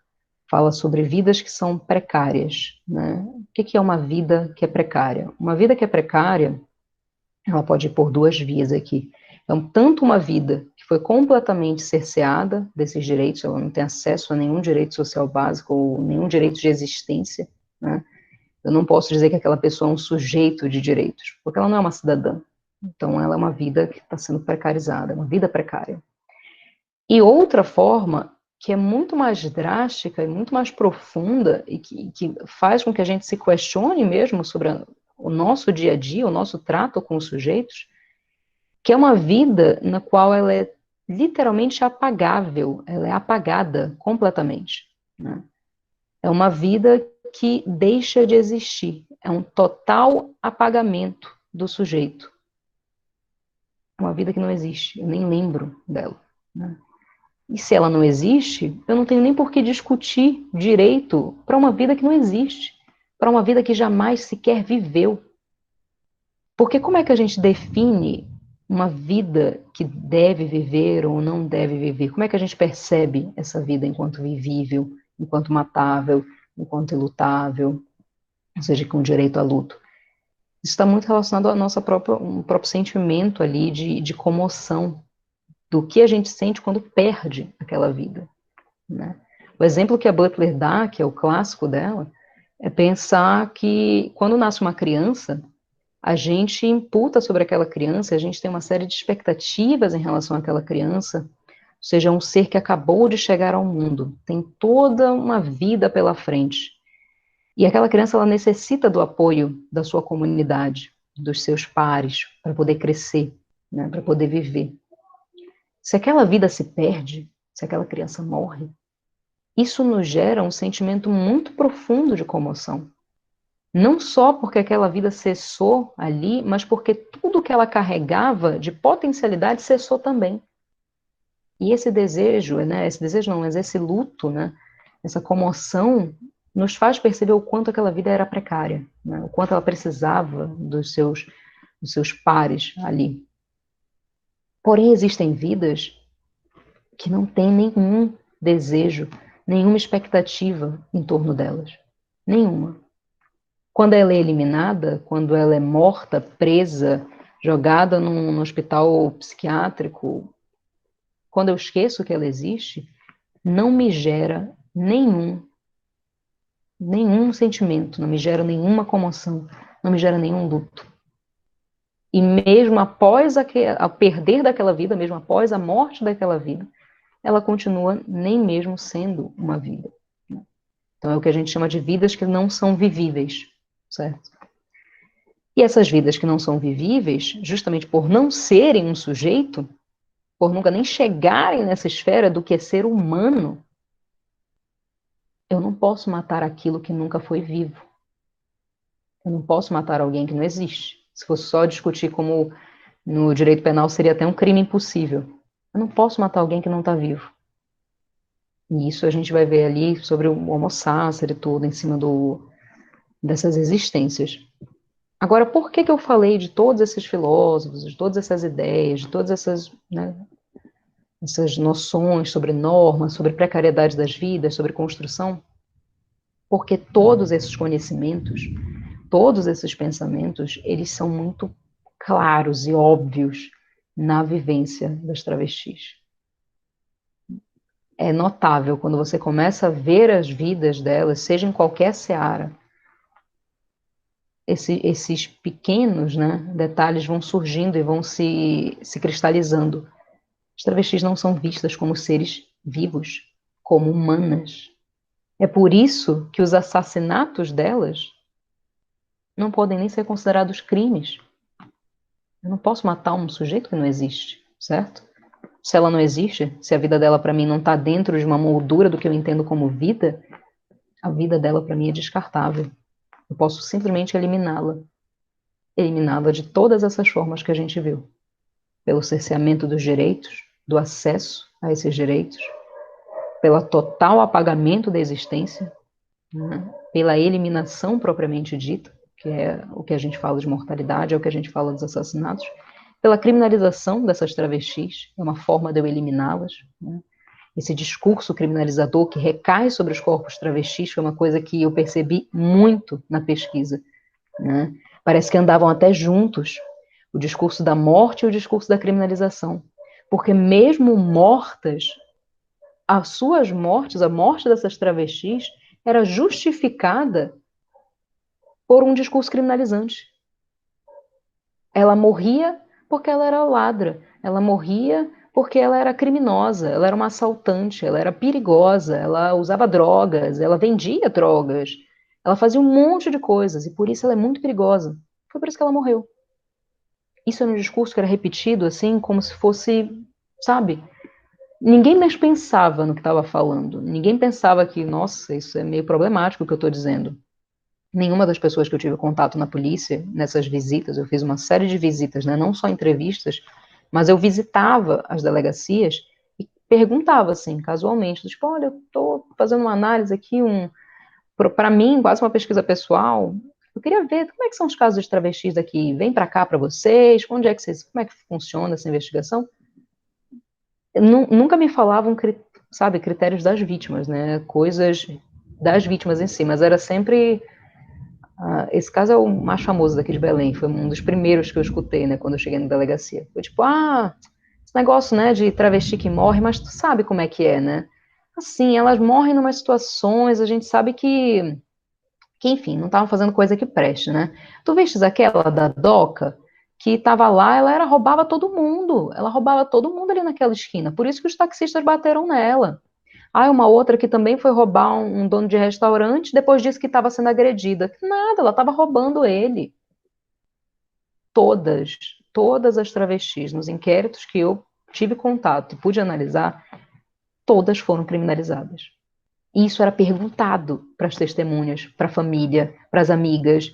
fala sobre vidas que são precárias, né? O que é uma vida que é precária? Uma vida que é precária, ela pode ir por duas vias aqui. Então, tanto uma vida que foi completamente cerceada desses direitos, ela não tem acesso a nenhum direito social básico ou nenhum direito de existência, né? Eu não posso dizer que aquela pessoa é um sujeito de direitos, porque ela não é uma cidadã. Então, ela é uma vida que está sendo precarizada, uma vida precária. E outra forma, que é muito mais drástica e muito mais profunda, e que faz com que a gente se questione mesmo sobre o nosso dia a dia, o nosso trato com os sujeitos, que é uma vida na qual ela é literalmente apagável, ela é apagada completamente, né? É uma vida que deixa de existir, é um total apagamento do sujeito. É uma vida que não existe, eu nem lembro dela, né? E se ela não existe, eu não tenho nem por que discutir direito para uma vida que não existe, para uma vida que jamais sequer viveu. Porque como é que a gente define uma vida que deve viver ou não deve viver? Como é que a gente percebe essa vida enquanto vivível, enquanto matável, enquanto ilutável, ou seja, com direito à luto? Isso está muito relacionado ao nosso próprio sentimento ali de comoção, do que a gente sente quando perde aquela vida, né? O exemplo que a Butler dá, que é o clássico dela, É pensar que quando nasce uma criança, a gente imputa sobre aquela criança, a gente tem uma série de expectativas em relação àquela criança, ou seja, um ser que acabou de chegar ao mundo, tem toda uma vida pela frente. E aquela criança, ela necessita do apoio da sua comunidade, dos seus pares, para poder crescer, né, para poder viver. Se aquela vida se perde, se aquela criança morre, isso nos gera um sentimento muito profundo de comoção. Não só porque aquela vida cessou ali, mas porque tudo que ela carregava de potencialidade cessou também. E esse desejo, né, esse desejo não, mas esse luto, né, essa comoção, nos faz perceber o quanto aquela vida era precária, né, o quanto ela precisava dos seus pares ali. Porém, existem vidas que não têm nenhum desejo, nenhuma expectativa em torno delas. Nenhuma. Quando ela é eliminada, quando ela é morta, presa, jogada num hospital psiquiátrico, quando eu esqueço que ela existe, não me gera nenhum sentimento, não me gera nenhuma comoção, não me gera nenhum luto. E mesmo após a perder daquela vida, mesmo após a morte daquela vida, ela continua nem mesmo sendo uma vida. Então é o que a gente chama de vidas que não são vivíveis, certo? E essas vidas que não são vivíveis, justamente por não serem um sujeito, por nunca nem chegarem nessa esfera do que é ser humano, eu não posso matar aquilo que nunca foi vivo. Eu não posso matar alguém que não existe. Se fosse só discutir como no direito penal seria até um crime impossível. Eu não posso matar alguém que não está vivo. E isso a gente vai ver ali sobre o Homo sacer e tudo, em cima dessas existências. Agora, por que eu falei de todos esses filósofos, de todas essas ideias, de todas essas, né, essas noções sobre normas, sobre precariedade das vidas, sobre construção? Porque todos esses conhecimentos, todos esses pensamentos, eles são muito claros e óbvios na vivência das travestis. É notável quando você começa a ver as vidas delas, seja em qualquer seara, esses pequenos, né, detalhes vão surgindo e vão se cristalizando. As travestis não são vistas como seres vivos, como humanas. É por isso que os assassinatos delas não podem nem ser considerados crimes. Eu não posso matar um sujeito que não existe, certo? Se ela não existe, se a vida dela para mim não está dentro de uma moldura do que eu entendo como vida, a vida dela para mim é descartável. Eu posso simplesmente eliminá-la. Eliminá-la de todas essas formas que a gente viu. Pelo cerceamento dos direitos, do acesso a esses direitos, pelo total apagamento da existência, né? Pela eliminação propriamente dita, que é o que a gente fala de mortalidade, é o que a gente fala dos assassinatos, pela criminalização dessas travestis, é uma forma de eu eliminá-las, né? Esse discurso criminalizador que recai sobre os corpos travestis foi uma coisa que eu percebi muito na pesquisa, né? Parece que andavam até juntos, o discurso da morte e o discurso da criminalização, porque mesmo mortas, as suas mortes, a morte dessas travestis, era justificada por um discurso criminalizante. Ela morria porque ela era ladra, ela morria porque ela era criminosa, ela era uma assaltante, ela era perigosa, ela usava drogas, ela vendia drogas, ela fazia um monte de coisas, e por isso ela é muito perigosa. Foi por isso que ela morreu. Isso era um discurso que era repetido, assim, como se fosse, sabe? Ninguém mais pensava no que estava falando. Ninguém pensava que, nossa, isso é meio problemático o que eu estou dizendo. Nenhuma das pessoas que eu tive contato na polícia, nessas visitas, eu fiz uma série de visitas, né, não só entrevistas, mas eu visitava as delegacias e perguntava, assim, casualmente, tipo, olha, eu estou fazendo uma análise aqui, para mim, quase uma pesquisa pessoal, eu queria ver como é que são os casos de travestis daqui, vem para cá para vocês, onde é que vocês, como é que funciona essa investigação? Nunca me falavam, sabe, critérios das vítimas, né, coisas das vítimas em si, mas era sempre... esse caso é o mais famoso daqui de Belém, foi um dos primeiros que eu escutei, né, quando eu cheguei na delegacia. Foi tipo, esse negócio, né, de travesti que morre, mas tu sabe como é que é, né? Assim, elas morrem em umas situações, a gente sabe que que, enfim, não estavam fazendo coisa que preste, né? Tu vistes aquela da Doca, que estava lá, roubava todo mundo, ela roubava todo mundo ali naquela esquina, por isso que os taxistas bateram nela. Ah, uma outra que também foi roubar um dono de restaurante, depois disse que estava sendo agredida. Nada, ela estava roubando ele. Todas as travestis, nos inquéritos que eu tive contato e pude analisar, todas foram criminalizadas. E isso era perguntado para as testemunhas, para a família, para as amigas.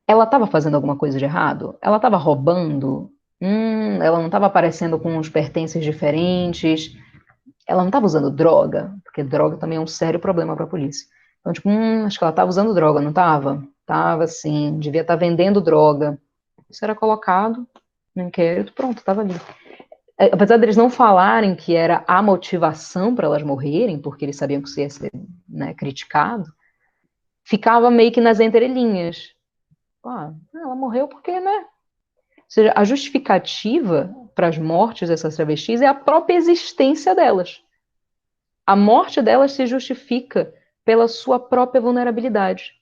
Ela estava fazendo alguma coisa de errado? Ela estava roubando? Ela não estava aparecendo com uns pertences diferentes? Ela não estava usando droga? Porque droga também é um sério problema para a polícia. Então, tipo, acho que ela estava usando droga, não estava? Estava sim, devia estar vendendo droga. Isso era colocado no inquérito, pronto, estava ali. Apesar deles não falarem que era a motivação para elas morrerem, porque eles sabiam que isso ia ser, né, criticado, ficava meio que nas entrelinhas. Ela morreu porque, né? Ou seja, a justificativa para as mortes dessas travestis é a própria existência delas. A morte delas se justifica pela sua própria vulnerabilidade.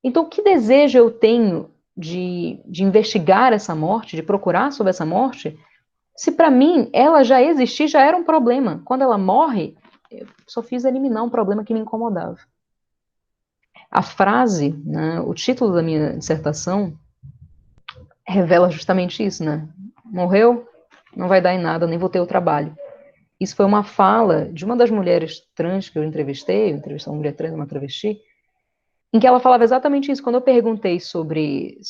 Então, que desejo eu tenho de investigar essa morte, de procurar sobre essa morte, se para mim ela já existir, já era um problema. Quando ela morre, eu só fiz eliminar um problema que me incomodava. A frase, né, o título da minha dissertação, revela justamente isso, né? Morreu, não vai dar em nada, nem vou ter o trabalho. Isso foi uma fala de uma das mulheres trans que eu entrevistei uma mulher trans, uma travesti, em que ela falava exatamente isso. Quando eu perguntei sobre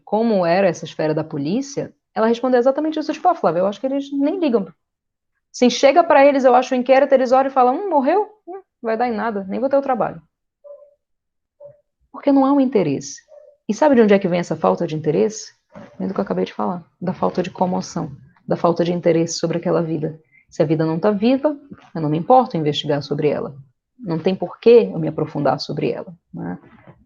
como era essa esfera da polícia, ela respondeu exatamente isso. Tipo, Flávia, eu acho que eles nem ligam. Assim, chega para eles, eu acho o inquérito, eles olham e falam, morreu? Vai dar em nada, nem vou ter o trabalho. Porque não há um interesse. E sabe de onde é que vem essa falta de interesse? Vem do que eu acabei de falar, da falta de comoção, da falta de interesse sobre aquela vida. Se a vida não está viva, eu não me importo em investigar sobre ela. Não tem porquê eu me aprofundar sobre ela. Né?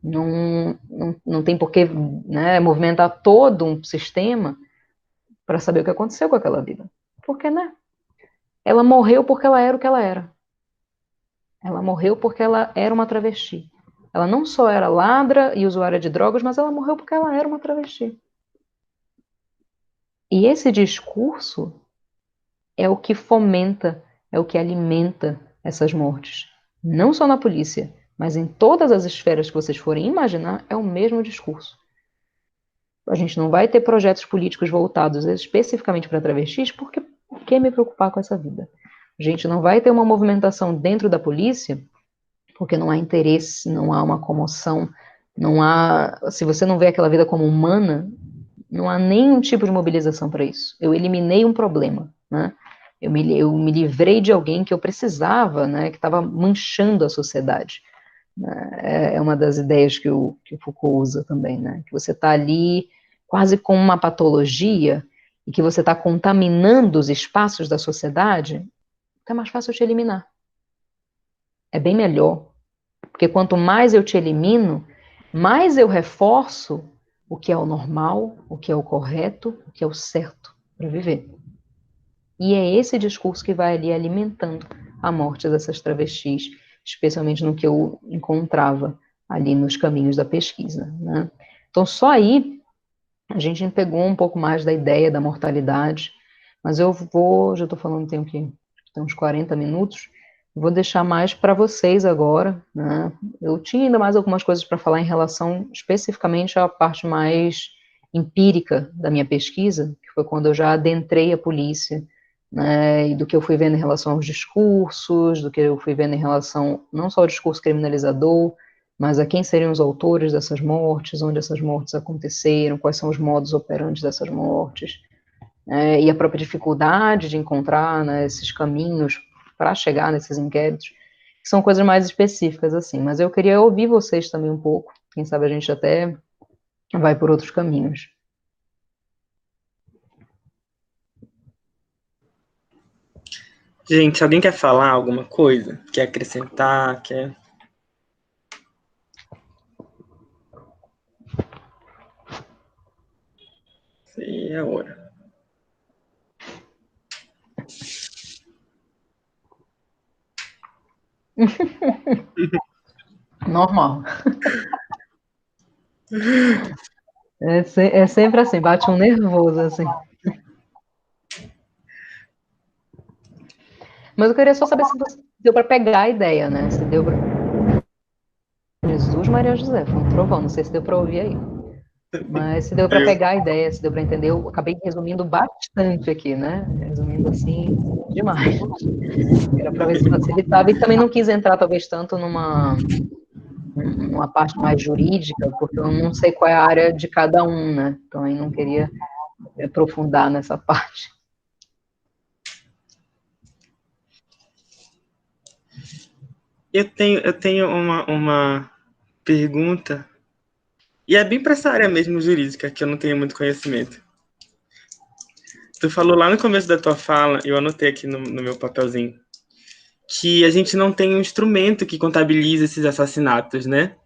Não tem porquê, né, movimentar todo um sistema para saber o que aconteceu com aquela vida. Porque, né? Ela morreu porque ela era o que ela era. Ela morreu porque ela era uma travesti. Ela não só era ladra e usuária de drogas, mas ela morreu porque ela era uma travesti. E esse discurso é o que fomenta, é o que alimenta essas mortes. Não só na polícia, mas em todas as esferas que vocês forem imaginar, é o mesmo discurso. A gente não vai ter projetos políticos voltados especificamente para travestis, porque por que me preocupar com essa vida? A gente não vai ter uma movimentação dentro da polícia, porque não há interesse, não há uma comoção, não há. Se você não vê aquela vida como humana, não há nenhum tipo de mobilização para isso. Eu eliminei um problema, né? Eu me livrei de alguém que eu precisava, né? Que estava manchando a sociedade. É uma das ideias que o Foucault usa também, né? Que você está ali quase com uma patologia e que você está contaminando os espaços da sociedade, então é mais fácil te eliminar. É bem melhor. Porque quanto mais eu te elimino, mais eu reforço o que é o normal, o que é o correto, o que é o certo para viver. E é esse discurso que vai ali alimentando a morte dessas travestis, especialmente no que eu encontrava ali nos caminhos da pesquisa, né? Então, só aí a gente pegou um pouco mais da ideia da mortalidade, mas já estou falando, tem uns 40 minutos, vou deixar mais para vocês agora, né? Eu tinha ainda mais algumas coisas para falar em relação especificamente à parte mais empírica da minha pesquisa, que foi quando eu já adentrei a polícia, né, e do que eu fui vendo em relação aos discursos, do que eu fui vendo em relação não só ao discurso criminalizador, mas a quem seriam os autores dessas mortes, onde essas mortes aconteceram, quais são os modos operantes dessas mortes, e a própria dificuldade de encontrar, né, esses caminhos para chegar nesses inquéritos, que são coisas mais específicas, assim. Mas eu queria ouvir vocês também um pouco, quem sabe a gente até vai por outros caminhos. Gente, alguém quer falar alguma coisa? Quer acrescentar? Quer... Sei, é a hora. Normal. É sempre assim, bate um nervoso, assim. Mas eu queria só saber se você deu para pegar a ideia, né? Se deu para... Jesus, Maria José, foi um trovão, não sei se deu para ouvir aí. Mas se deu para Eu, pegar a ideia, se deu para entender, eu acabei resumindo bastante aqui, né? Resumindo assim, demais. Era para ver se facilitava. E também não quis entrar, talvez, tanto numa parte mais jurídica, porque eu não sei qual é a área de cada um, né? Então, aí não queria aprofundar nessa parte. eu tenho uma pergunta, e é bem para essa área mesmo jurídica, que eu não tenho muito conhecimento. Tu falou lá no começo da tua fala, eu anotei aqui no meu papelzinho, que a gente não tem um instrumento que contabiliza esses assassinatos, né?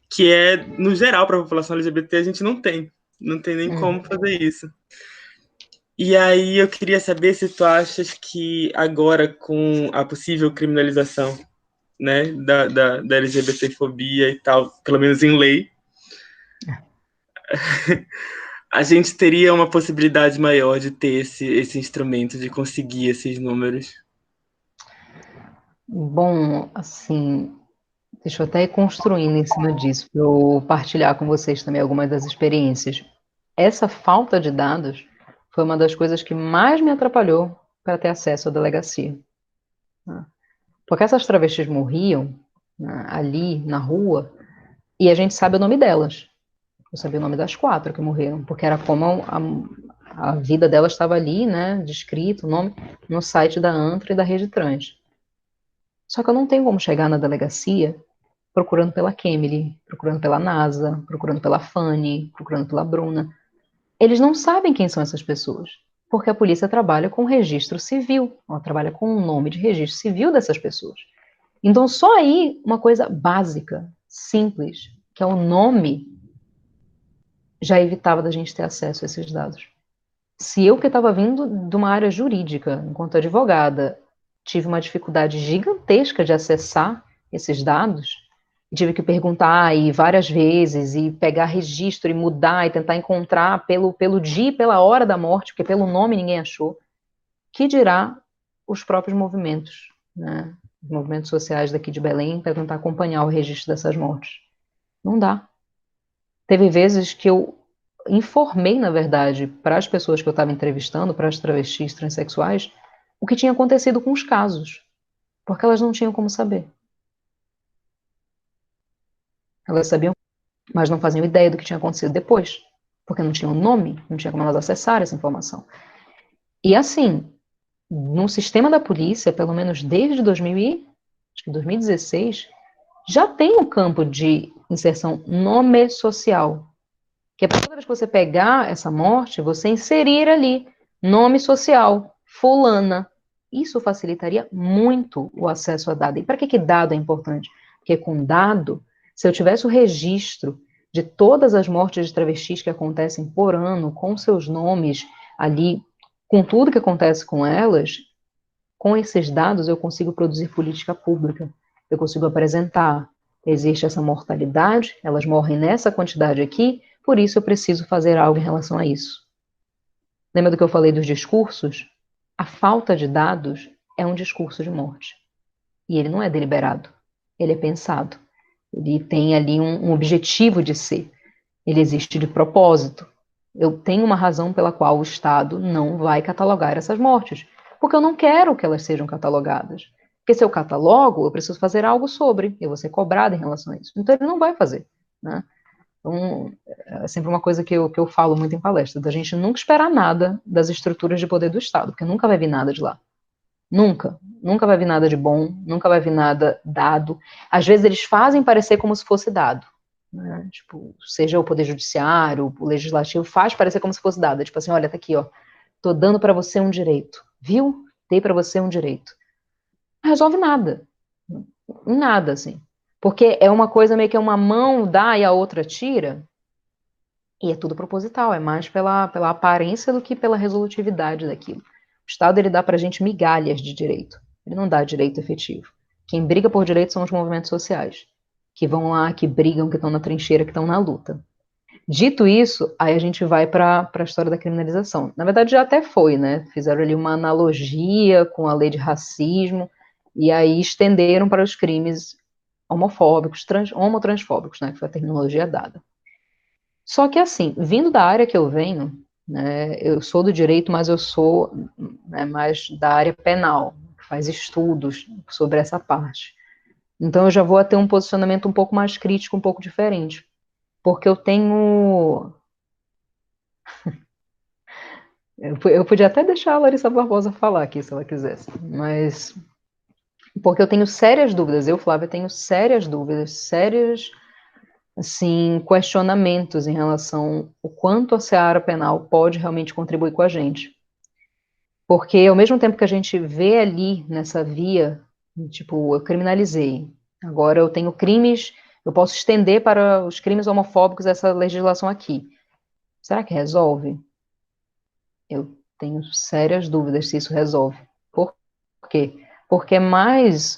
Que é, no geral, para a população LGBT, a gente não tem. Não tem nem como fazer isso. E aí eu queria saber se tu achas que agora, com a possível criminalização, né, da LGBTfobia e tal, pelo menos em lei, a gente teria uma possibilidade maior de ter esse instrumento, de conseguir esses números. Bom, assim, deixa eu até ir construindo em cima disso, para eu partilhar com vocês também algumas das experiências. Essa falta de dados foi uma das coisas que mais me atrapalhou para ter acesso à delegacia, né? Porque essas travestis morriam, né, ali na rua, e a gente sabe o nome delas. Eu sabia o nome das 4 que morreram, porque era como a vida delas estava ali, né, descrito, o nome, no site da ANTRA e da Rede Trans. Só que eu não tenho como chegar na delegacia procurando pela Kemily, procurando pela NASA, procurando pela Fanny, procurando pela Bruna. Eles não sabem quem são essas pessoas, porque a polícia trabalha com registro civil, ela trabalha com o nome de registro civil dessas pessoas. Então, só aí, uma coisa básica, simples, que é o nome, já evitava da gente ter acesso a esses dados. Se eu, que estava vindo de uma área jurídica, enquanto advogada, tive uma dificuldade gigantesca de acessar esses dados, tive que perguntar e várias vezes, e pegar registro e mudar, e tentar encontrar pelo dia e pela hora da morte, porque pelo nome ninguém achou, que dirá os próprios movimentos, né? Os movimentos sociais daqui de Belém, para tentar acompanhar o registro dessas mortes. Não dá. Teve vezes que eu informei, na verdade, para as pessoas que eu estava entrevistando, para as travestis transexuais, o que tinha acontecido com os casos, porque elas não tinham como saber. Elas sabiam, mas não faziam ideia do que tinha acontecido depois, porque não tinham nome, não tinha como elas acessarem essa informação. E assim, no sistema da polícia, pelo menos desde 2016, já tem um campo de inserção nome social, que é para toda vez que você pegar essa morte, você inserir ali nome social, fulana. Isso facilitaria muito o acesso a dado. E para que dado é importante? Porque com dado, se eu tivesse o registro de todas as mortes de travestis que acontecem por ano, com seus nomes ali, com tudo que acontece com elas, com esses dados eu consigo produzir política pública, eu consigo apresentar, existe essa mortalidade, elas morrem nessa quantidade aqui, por isso eu preciso fazer algo em relação a isso. Lembra do que eu falei dos discursos? A falta de dados é um discurso de morte. E ele não é deliberado, ele é pensado. Ele tem ali um objetivo de ser. Ele existe de propósito. Eu tenho uma razão pela qual o Estado não vai catalogar essas mortes, porque eu não quero que elas sejam catalogadas. Porque se eu catalogo, eu preciso fazer algo sobre, eu vou ser cobrada em relação a isso. Então ele não vai fazer, né? Então, é sempre uma coisa que eu falo muito em palestra, da gente nunca esperar nada das estruturas de poder do Estado, porque nunca vai vir nada de lá. Nunca. Nunca vai vir nada de bom, nunca vai vir nada dado. Às vezes eles fazem parecer como se fosse dado, né? Tipo, seja o poder judiciário, o legislativo, faz parecer como se fosse dado. Tipo assim, olha, tá aqui, ó, tô dando para você um direito, viu? Dei para você um direito. Não resolve nada. Nada, assim. Porque é uma coisa meio que uma mão dá e a outra tira, e é tudo proposital, é mais pela aparência do que pela resolutividade daquilo. O Estado, ele dá pra gente migalhas de direito, ele não dá direito efetivo. Quem briga por direito são os movimentos sociais. que vão lá, que brigam, que estão na trincheira, que estão na luta. Dito isso, aí a gente vai para a história da criminalização. Na verdade, já até foi, né? Fizeram ali uma analogia com a lei de racismo, e aí estenderam para os crimes homofóbicos, homotransfóbicos, né? Que foi a terminologia dada. Só que, assim, vindo da área que eu venho, né? Eu sou do direito, mas eu sou, né, mais da área penal, que faz estudos sobre essa parte. Então, eu já vou ter um posicionamento um pouco mais crítico, um pouco diferente. Porque eu tenho. Eu podia até deixar a Larissa Barbosa falar aqui, se ela quisesse, mas. Porque eu tenho sérias dúvidas, eu, Flávia, tenho sérias dúvidas, sérios, assim, questionamentos em relação ao quanto a seara penal pode realmente contribuir com a gente. Porque, ao mesmo tempo que a gente vê ali nessa via, tipo, eu criminalizei, agora eu tenho crimes, eu posso estender para os crimes homofóbicos essa legislação aqui. Será que resolve? Eu tenho sérias dúvidas se isso resolve. Por quê? Porque é mais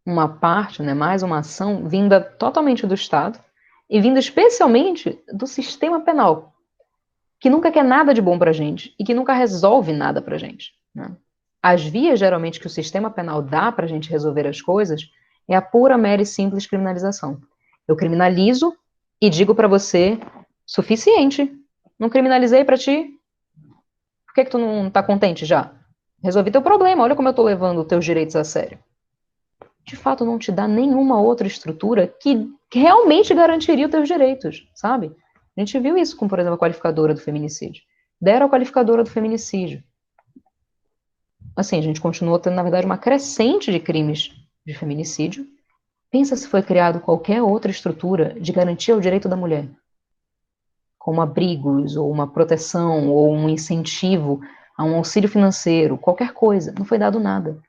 uma parte, né, mais uma ação vinda totalmente do Estado e vinda especialmente do sistema penal, que nunca quer nada de bom para a gente e que nunca resolve nada para a gente, né? As vias, geralmente, que o sistema penal dá para a gente resolver as coisas é a pura, mera e simples criminalização. Eu criminalizo e digo para você, suficiente. Não criminalizei para ti? Por que tu não tá contente já? Resolvi teu problema, olha como eu tô levando teus direitos a sério. De fato, não te dá nenhuma outra estrutura que realmente garantiria os teus direitos, sabe? A gente viu isso com, por exemplo, a qualificadora do feminicídio. Deram a qualificadora do feminicídio. Assim, a gente continuou tendo, na verdade, uma crescente de crimes de feminicídio. Pensa se foi criado qualquer outra estrutura de garantia ao direito da mulher, como abrigos, ou uma proteção, ou um incentivo a um auxílio financeiro, qualquer coisa. Não foi dado nada.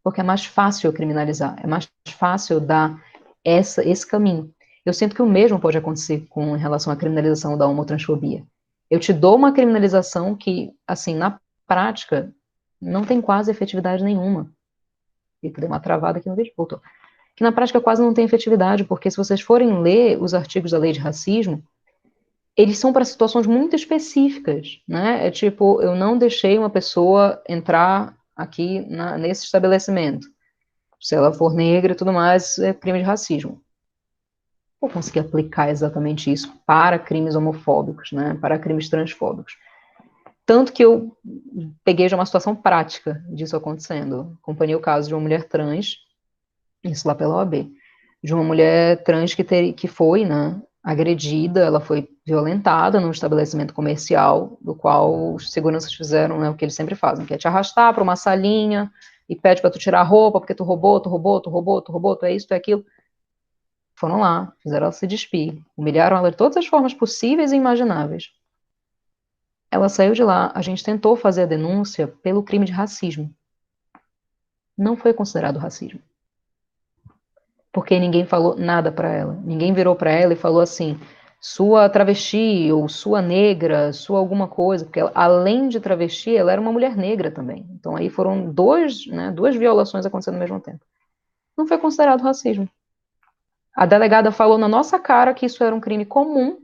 Porque é mais fácil eu criminalizar, é mais fácil eu dar esse caminho. Eu sinto que o mesmo pode acontecer com relação à criminalização da homotransfobia. Eu te dou uma criminalização que, assim, na prática, não tem quase efetividade nenhuma. E deu uma travada aqui no vídeo, voltou. Que na prática quase não tem efetividade, porque se vocês forem ler os artigos da lei de racismo, eles são para situações muito específicas, né? É tipo, eu não deixei uma pessoa entrar aqui nesse estabelecimento. Se ela for negra e tudo mais, é crime de racismo. Vou conseguir aplicar exatamente isso para crimes homofóbicos, né? Para crimes transfóbicos. Tanto que eu peguei já uma situação prática disso acontecendo. Acompanhei o caso de uma mulher trans, isso lá pela OAB, de uma mulher trans que foi, né, agredida, ela foi violentada num estabelecimento comercial, do qual os seguranças fizeram, né, o que eles sempre fazem, que é te arrastar para uma salinha e pede para tu tirar a roupa, porque tu roubou, tu é isso, tu é aquilo. Foram lá, fizeram ela se despir, humilharam ela de todas as formas possíveis e imagináveis. Ela saiu de lá, a gente tentou fazer a denúncia pelo crime de racismo. Não foi considerado racismo. Porque ninguém falou nada para ela. Ninguém virou para ela e falou assim, sua travesti, ou sua negra, sua alguma coisa, porque ela, além de travesti, ela era uma mulher negra também. Então aí foram duas violações acontecendo ao mesmo tempo. Não foi considerado racismo. A delegada falou na nossa cara que isso era um crime comum,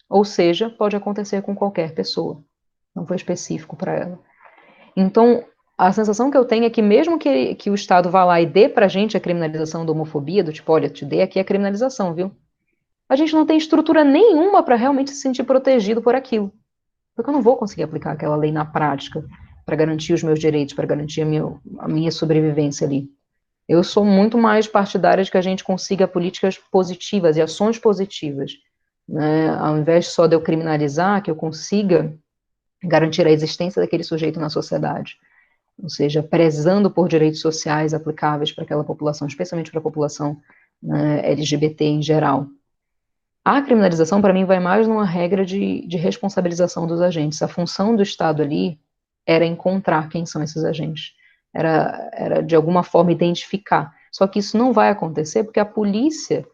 ou seja, pode acontecer com qualquer pessoa. Não foi específico para ela. Então, a sensação que eu tenho é que mesmo que o Estado vá lá e dê pra gente a criminalização da homofobia, do tipo, olha, te dei aqui a criminalização, viu? A gente não tem estrutura nenhuma para realmente se sentir protegido por aquilo. Porque eu não vou conseguir aplicar aquela lei na prática para garantir os meus direitos, para garantir a minha sobrevivência ali. Eu sou muito mais partidária de que a gente consiga políticas positivas e ações positivas, né? Ao invés só de eu criminalizar, que eu consiga garantir a existência daquele sujeito na sociedade. Ou seja, prezando por direitos sociais aplicáveis para aquela população, especialmente para a população, né, LGBT em geral. A criminalização, para mim, vai mais numa regra de responsabilização dos agentes. A função do Estado ali era encontrar quem são esses agentes. Era de alguma forma, identificar. Só que isso não vai acontecer porque a polícia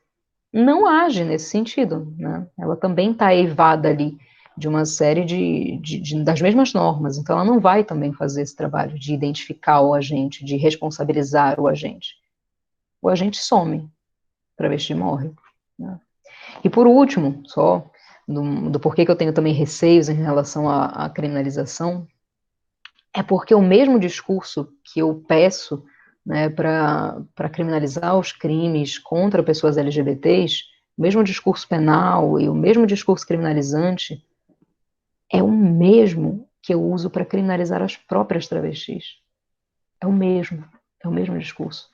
não age nesse sentido, né? Ela também está eivada ali de uma série das mesmas normas, então ela não vai também fazer esse trabalho de identificar o agente, de responsabilizar o agente. O agente some, travesti morre, né? E por último, só, do porquê que eu tenho também receios em relação à criminalização, é porque o mesmo discurso que eu peço, né, para criminalizar os crimes contra pessoas LGBTs, o mesmo discurso penal e o mesmo discurso criminalizante, é o mesmo que eu uso para criminalizar as próprias travestis. É o mesmo discurso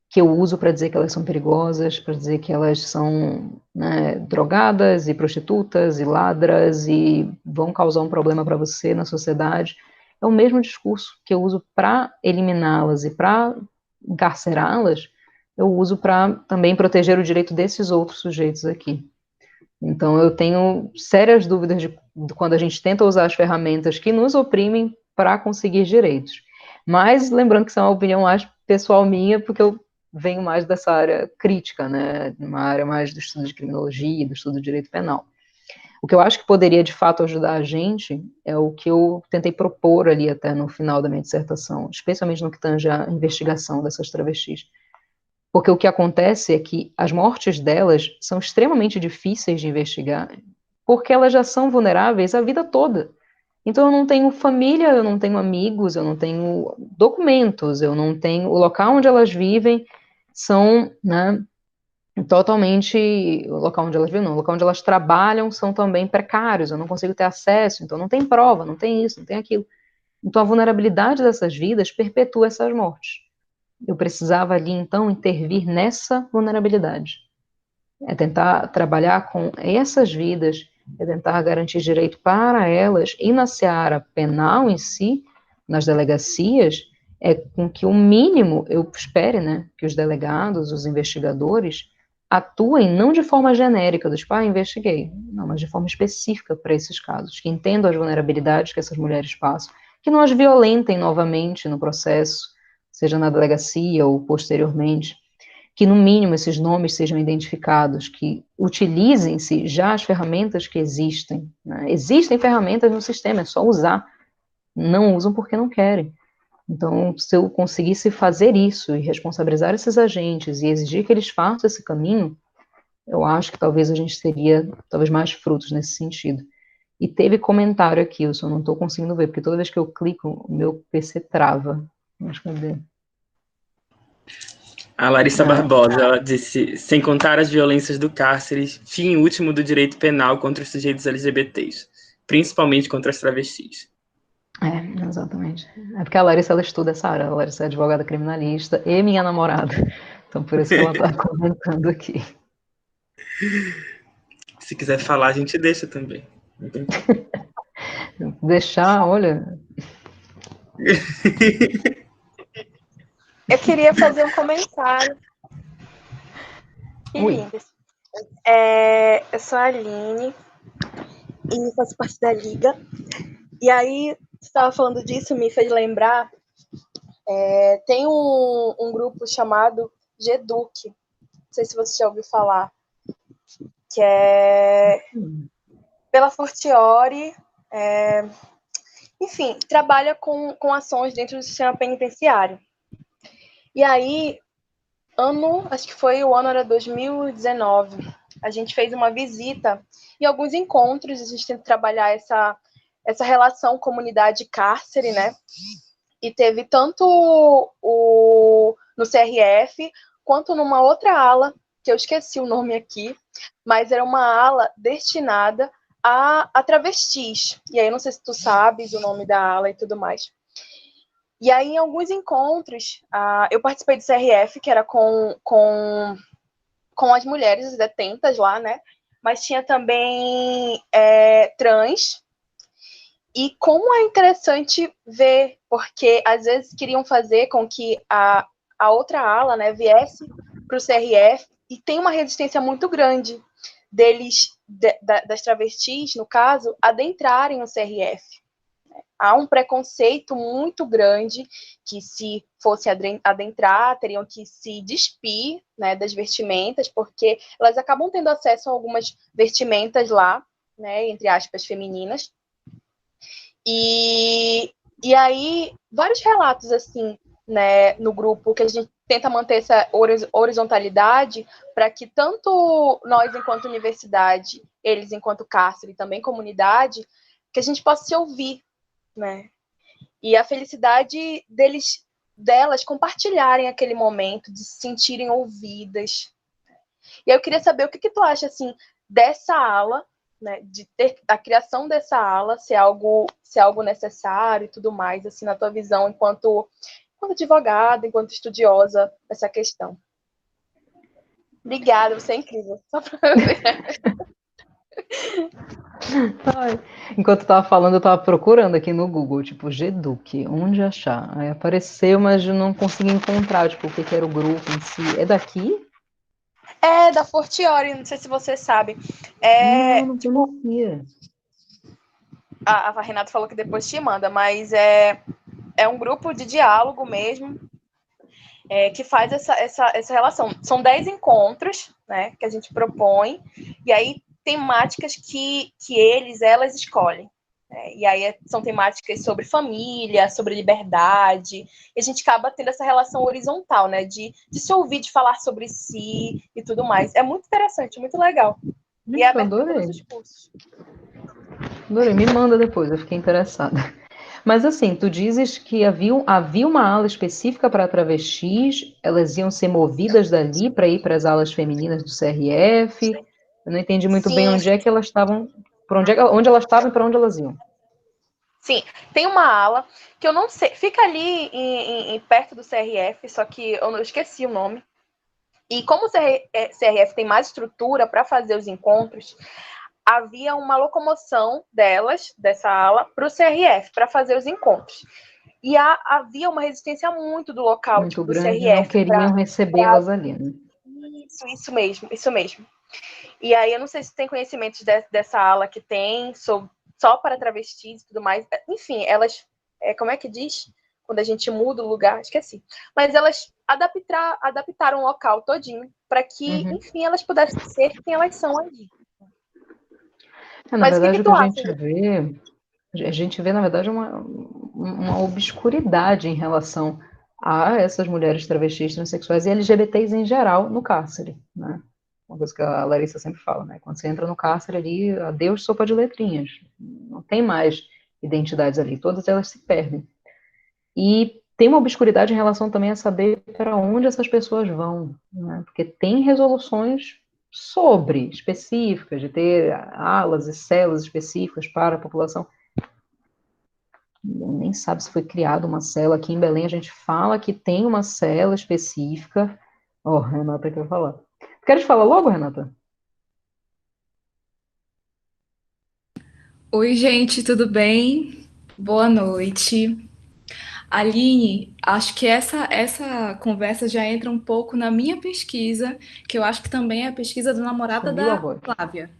que eu uso para dizer que elas são perigosas, para dizer que elas são, né, drogadas e prostitutas e ladras e vão causar um problema para você na sociedade. É o mesmo discurso que eu uso para eliminá-las e para encarcerá-las, eu uso para também proteger o direito desses outros sujeitos aqui. Então, eu tenho sérias dúvidas de quando a gente tenta usar as ferramentas que nos oprimem para conseguir direitos. Mas, lembrando que isso é uma opinião mais pessoal minha, porque eu venho mais dessa área crítica, né, uma área mais do estudo de criminologia, do estudo de direito penal. O que eu acho que poderia, de fato, ajudar a gente é o que eu tentei propor ali até no final da minha dissertação, especialmente no que tange a investigação dessas travestis. Porque o que acontece é que as mortes delas são extremamente difíceis de investigar, porque elas já são vulneráveis a vida toda. Então eu não tenho família, eu não tenho amigos, eu não tenho documentos, eu não tenho o local onde elas vivem, são, né, totalmente, o local onde elas vivem, não, o local onde elas trabalham são também precários, eu não consigo ter acesso, então não tem prova, não tem isso, não tem aquilo. Então a vulnerabilidade dessas vidas perpetua essas mortes. Eu precisava ali, então, intervir nessa vulnerabilidade. É tentar trabalhar com essas vidas, é tentar garantir direito para elas, e na seara penal em si, nas delegacias, é com que o mínimo, eu espere, né, que os delegados, os investigadores, atuem não de forma genérica, do tipo, investiguei, não, mas de forma específica para esses casos, que entendam as vulnerabilidades que essas mulheres passam, que não as violentem novamente no processo, seja na delegacia ou posteriormente, que no mínimo esses nomes sejam identificados, que utilizem-se já as ferramentas que existem, né? Existem ferramentas no sistema, é só usar, não usam porque não querem. Então, se eu conseguisse fazer isso e responsabilizar esses agentes e exigir que eles façam esse caminho, eu acho que talvez a gente teria talvez mais frutos nesse sentido. E teve comentário aqui, eu só não estou conseguindo ver, porque toda vez que eu clico, o meu PC trava. Mas cadê? A Larissa Barbosa, ela disse, sem contar as violências do cárcere, fim último do direito penal contra os sujeitos LGBTs, principalmente contra as travestis. É, exatamente. É porque a Larissa, ela estuda essa área, a Larissa é advogada criminalista e minha namorada, então por isso que ela está comentando aqui. Se quiser falar, a gente deixa também. Deixar, olha... Eu queria fazer um comentário. Que Ui. lindo. Eu sou a Aline e faço parte da Liga. E aí, você estava falando disso, me fez lembrar. Tem um grupo chamado GEDUC. Não sei se você já ouviu falar. Que é pela Fortiori. Enfim, trabalha com ações dentro do sistema penitenciário. E aí, acho que foi o ano era 2019, a gente fez uma visita e alguns encontros, a gente tenta trabalhar essa relação comunidade-cárcere, né? E teve tanto no CRF, quanto numa outra ala, que eu esqueci o nome aqui, mas era uma ala destinada a travestis. E aí, não sei se tu sabes o nome da ala e tudo mais. E aí, em alguns encontros, eu participei do CRF, que era com as mulheres detentas lá, né? Mas tinha também trans. E como é interessante ver, porque às vezes queriam fazer com que a outra ala, né, viesse para o CRF, e tem uma resistência muito grande deles, das travestis, no caso, adentrarem o CRF. Há um preconceito muito grande que, se fosse adentrar, teriam que se despir, né, das vestimentas, porque elas acabam tendo acesso a algumas vestimentas lá, né, entre aspas, femininas. E aí, vários relatos, assim, né, no grupo, que a gente tenta manter essa horizontalidade para que tanto nós, enquanto universidade, eles, enquanto cárcere, e também comunidade, que a gente possa se ouvir, né? E a felicidade delas compartilharem aquele momento, de se sentirem ouvidas. E aí eu queria saber o que tu acha, assim, dessa ala, né, da criação dessa ala, se é algo necessário e tudo mais, assim, na tua visão, enquanto advogada, enquanto estudiosa dessa questão. Obrigada, você é incrível. Só pra ver. Ai, enquanto eu tava falando, eu tava procurando aqui no Google, tipo, GEDUC, onde achar? Aí apareceu, mas eu não consegui encontrar, tipo, o que era o grupo em si. É daqui? É da Fortiori, não sei se você sabe. Não conhecia. A Renata falou que depois te manda, mas é um grupo de diálogo mesmo, que faz essa relação. São 10 encontros, né, que a gente propõe, e aí temáticas que elas escolhem. E aí são temáticas sobre família, sobre liberdade, e a gente acaba tendo essa relação horizontal, né, de se ouvir, de falar sobre si e tudo mais. É muito interessante, muito legal. Gente, e é aberto adorei. a todos os cursos. Adorei, me manda depois, eu fiquei interessada. Mas assim, tu dizes que havia uma ala específica para travestis, elas iam ser movidas dali para ir para as alas femininas do CRF. Eu não entendi muito bem onde é que elas estavam, onde elas estavam e para onde elas iam. Sim, tem uma ala que eu não sei, fica ali perto do CRF, só que eu esqueci o nome. E como o CRF tem mais estrutura para fazer os encontros, havia uma locomoção dessa ala, para o CRF, para fazer os encontros. E havia uma resistência muito do local, Muito do grande, CRF. não queriam recebê-las ali, né? Isso mesmo. E aí eu não sei se tem conhecimentos dessa ala que tem, só para travestis e tudo mais. Enfim, elas, como é que diz? Quando a gente muda o lugar, esqueci. Mas elas adaptaram o local todinho para que, enfim, elas pudessem ser quem elas são ali. Na verdade, o que a gente vê, na verdade, uma obscuridade em relação a essas mulheres travestis, transexuais e LGBTs em geral no cárcere, né? Uma coisa que a Larissa sempre fala, né? Quando você entra no cárcere ali, adeus sopa de letrinhas. Não tem mais identidades ali, todas elas se perdem. E tem uma obscuridade em relação também a saber para onde essas pessoas vão, né? Porque tem resoluções específicas, de ter alas e celas específicas para a população. Nem sabe se foi criada uma cela aqui em Belém, a gente fala que tem uma cela específica. Renata quer falar. Queres falar logo, Renata? Oi, gente, tudo bem? Boa noite. Aline, acho que essa conversa já entra um pouco na minha pesquisa, que eu acho que também é a pesquisa da namorada Sumiu a da voz. Flávia.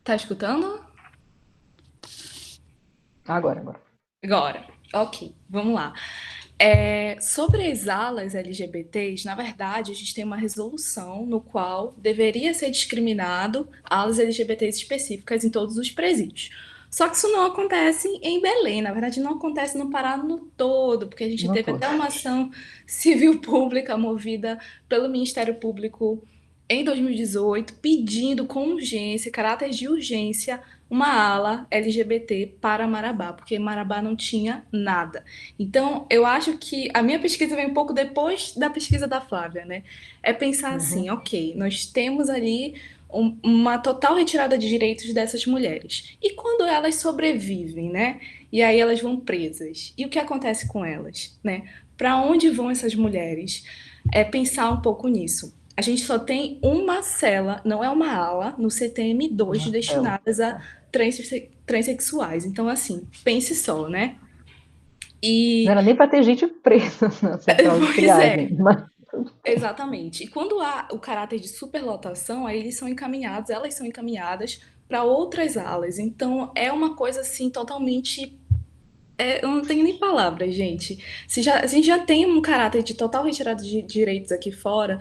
Tá escutando? Agora. Agora. Ok, vamos lá. Sobre as alas LGBTs, na verdade, a gente tem uma resolução no qual deveria ser discriminado alas LGBTs específicas em todos os presídios. Só que isso não acontece em Belém, na verdade não acontece no Pará no todo, porque a gente teve até uma ação civil pública movida pelo Ministério Público em 2018, pedindo com urgência, caráter de urgência, uma ala LGBT para Marabá, porque Marabá não tinha nada. Então, eu acho que a minha pesquisa vem um pouco depois da pesquisa da Flávia, né? É pensar assim, ok, nós temos ali uma total retirada de direitos dessas mulheres. E quando elas sobrevivem, né? E aí elas vão presas. E o que acontece com elas, né? Para onde vão essas mulheres? É pensar um pouco nisso. A gente só tem uma cela, não é uma ala, no CTM2 destinadas a transexuais. Então, assim, pense só, né? Não era nem para ter gente presa na central de triagem. Mas... Exatamente. E quando há o caráter de superlotação, aí elas são encaminhadas para outras alas. Então, é uma coisa assim totalmente. Eu não tenho nem palavras, gente. Se a gente já tem um caráter de total retirada de direitos aqui fora,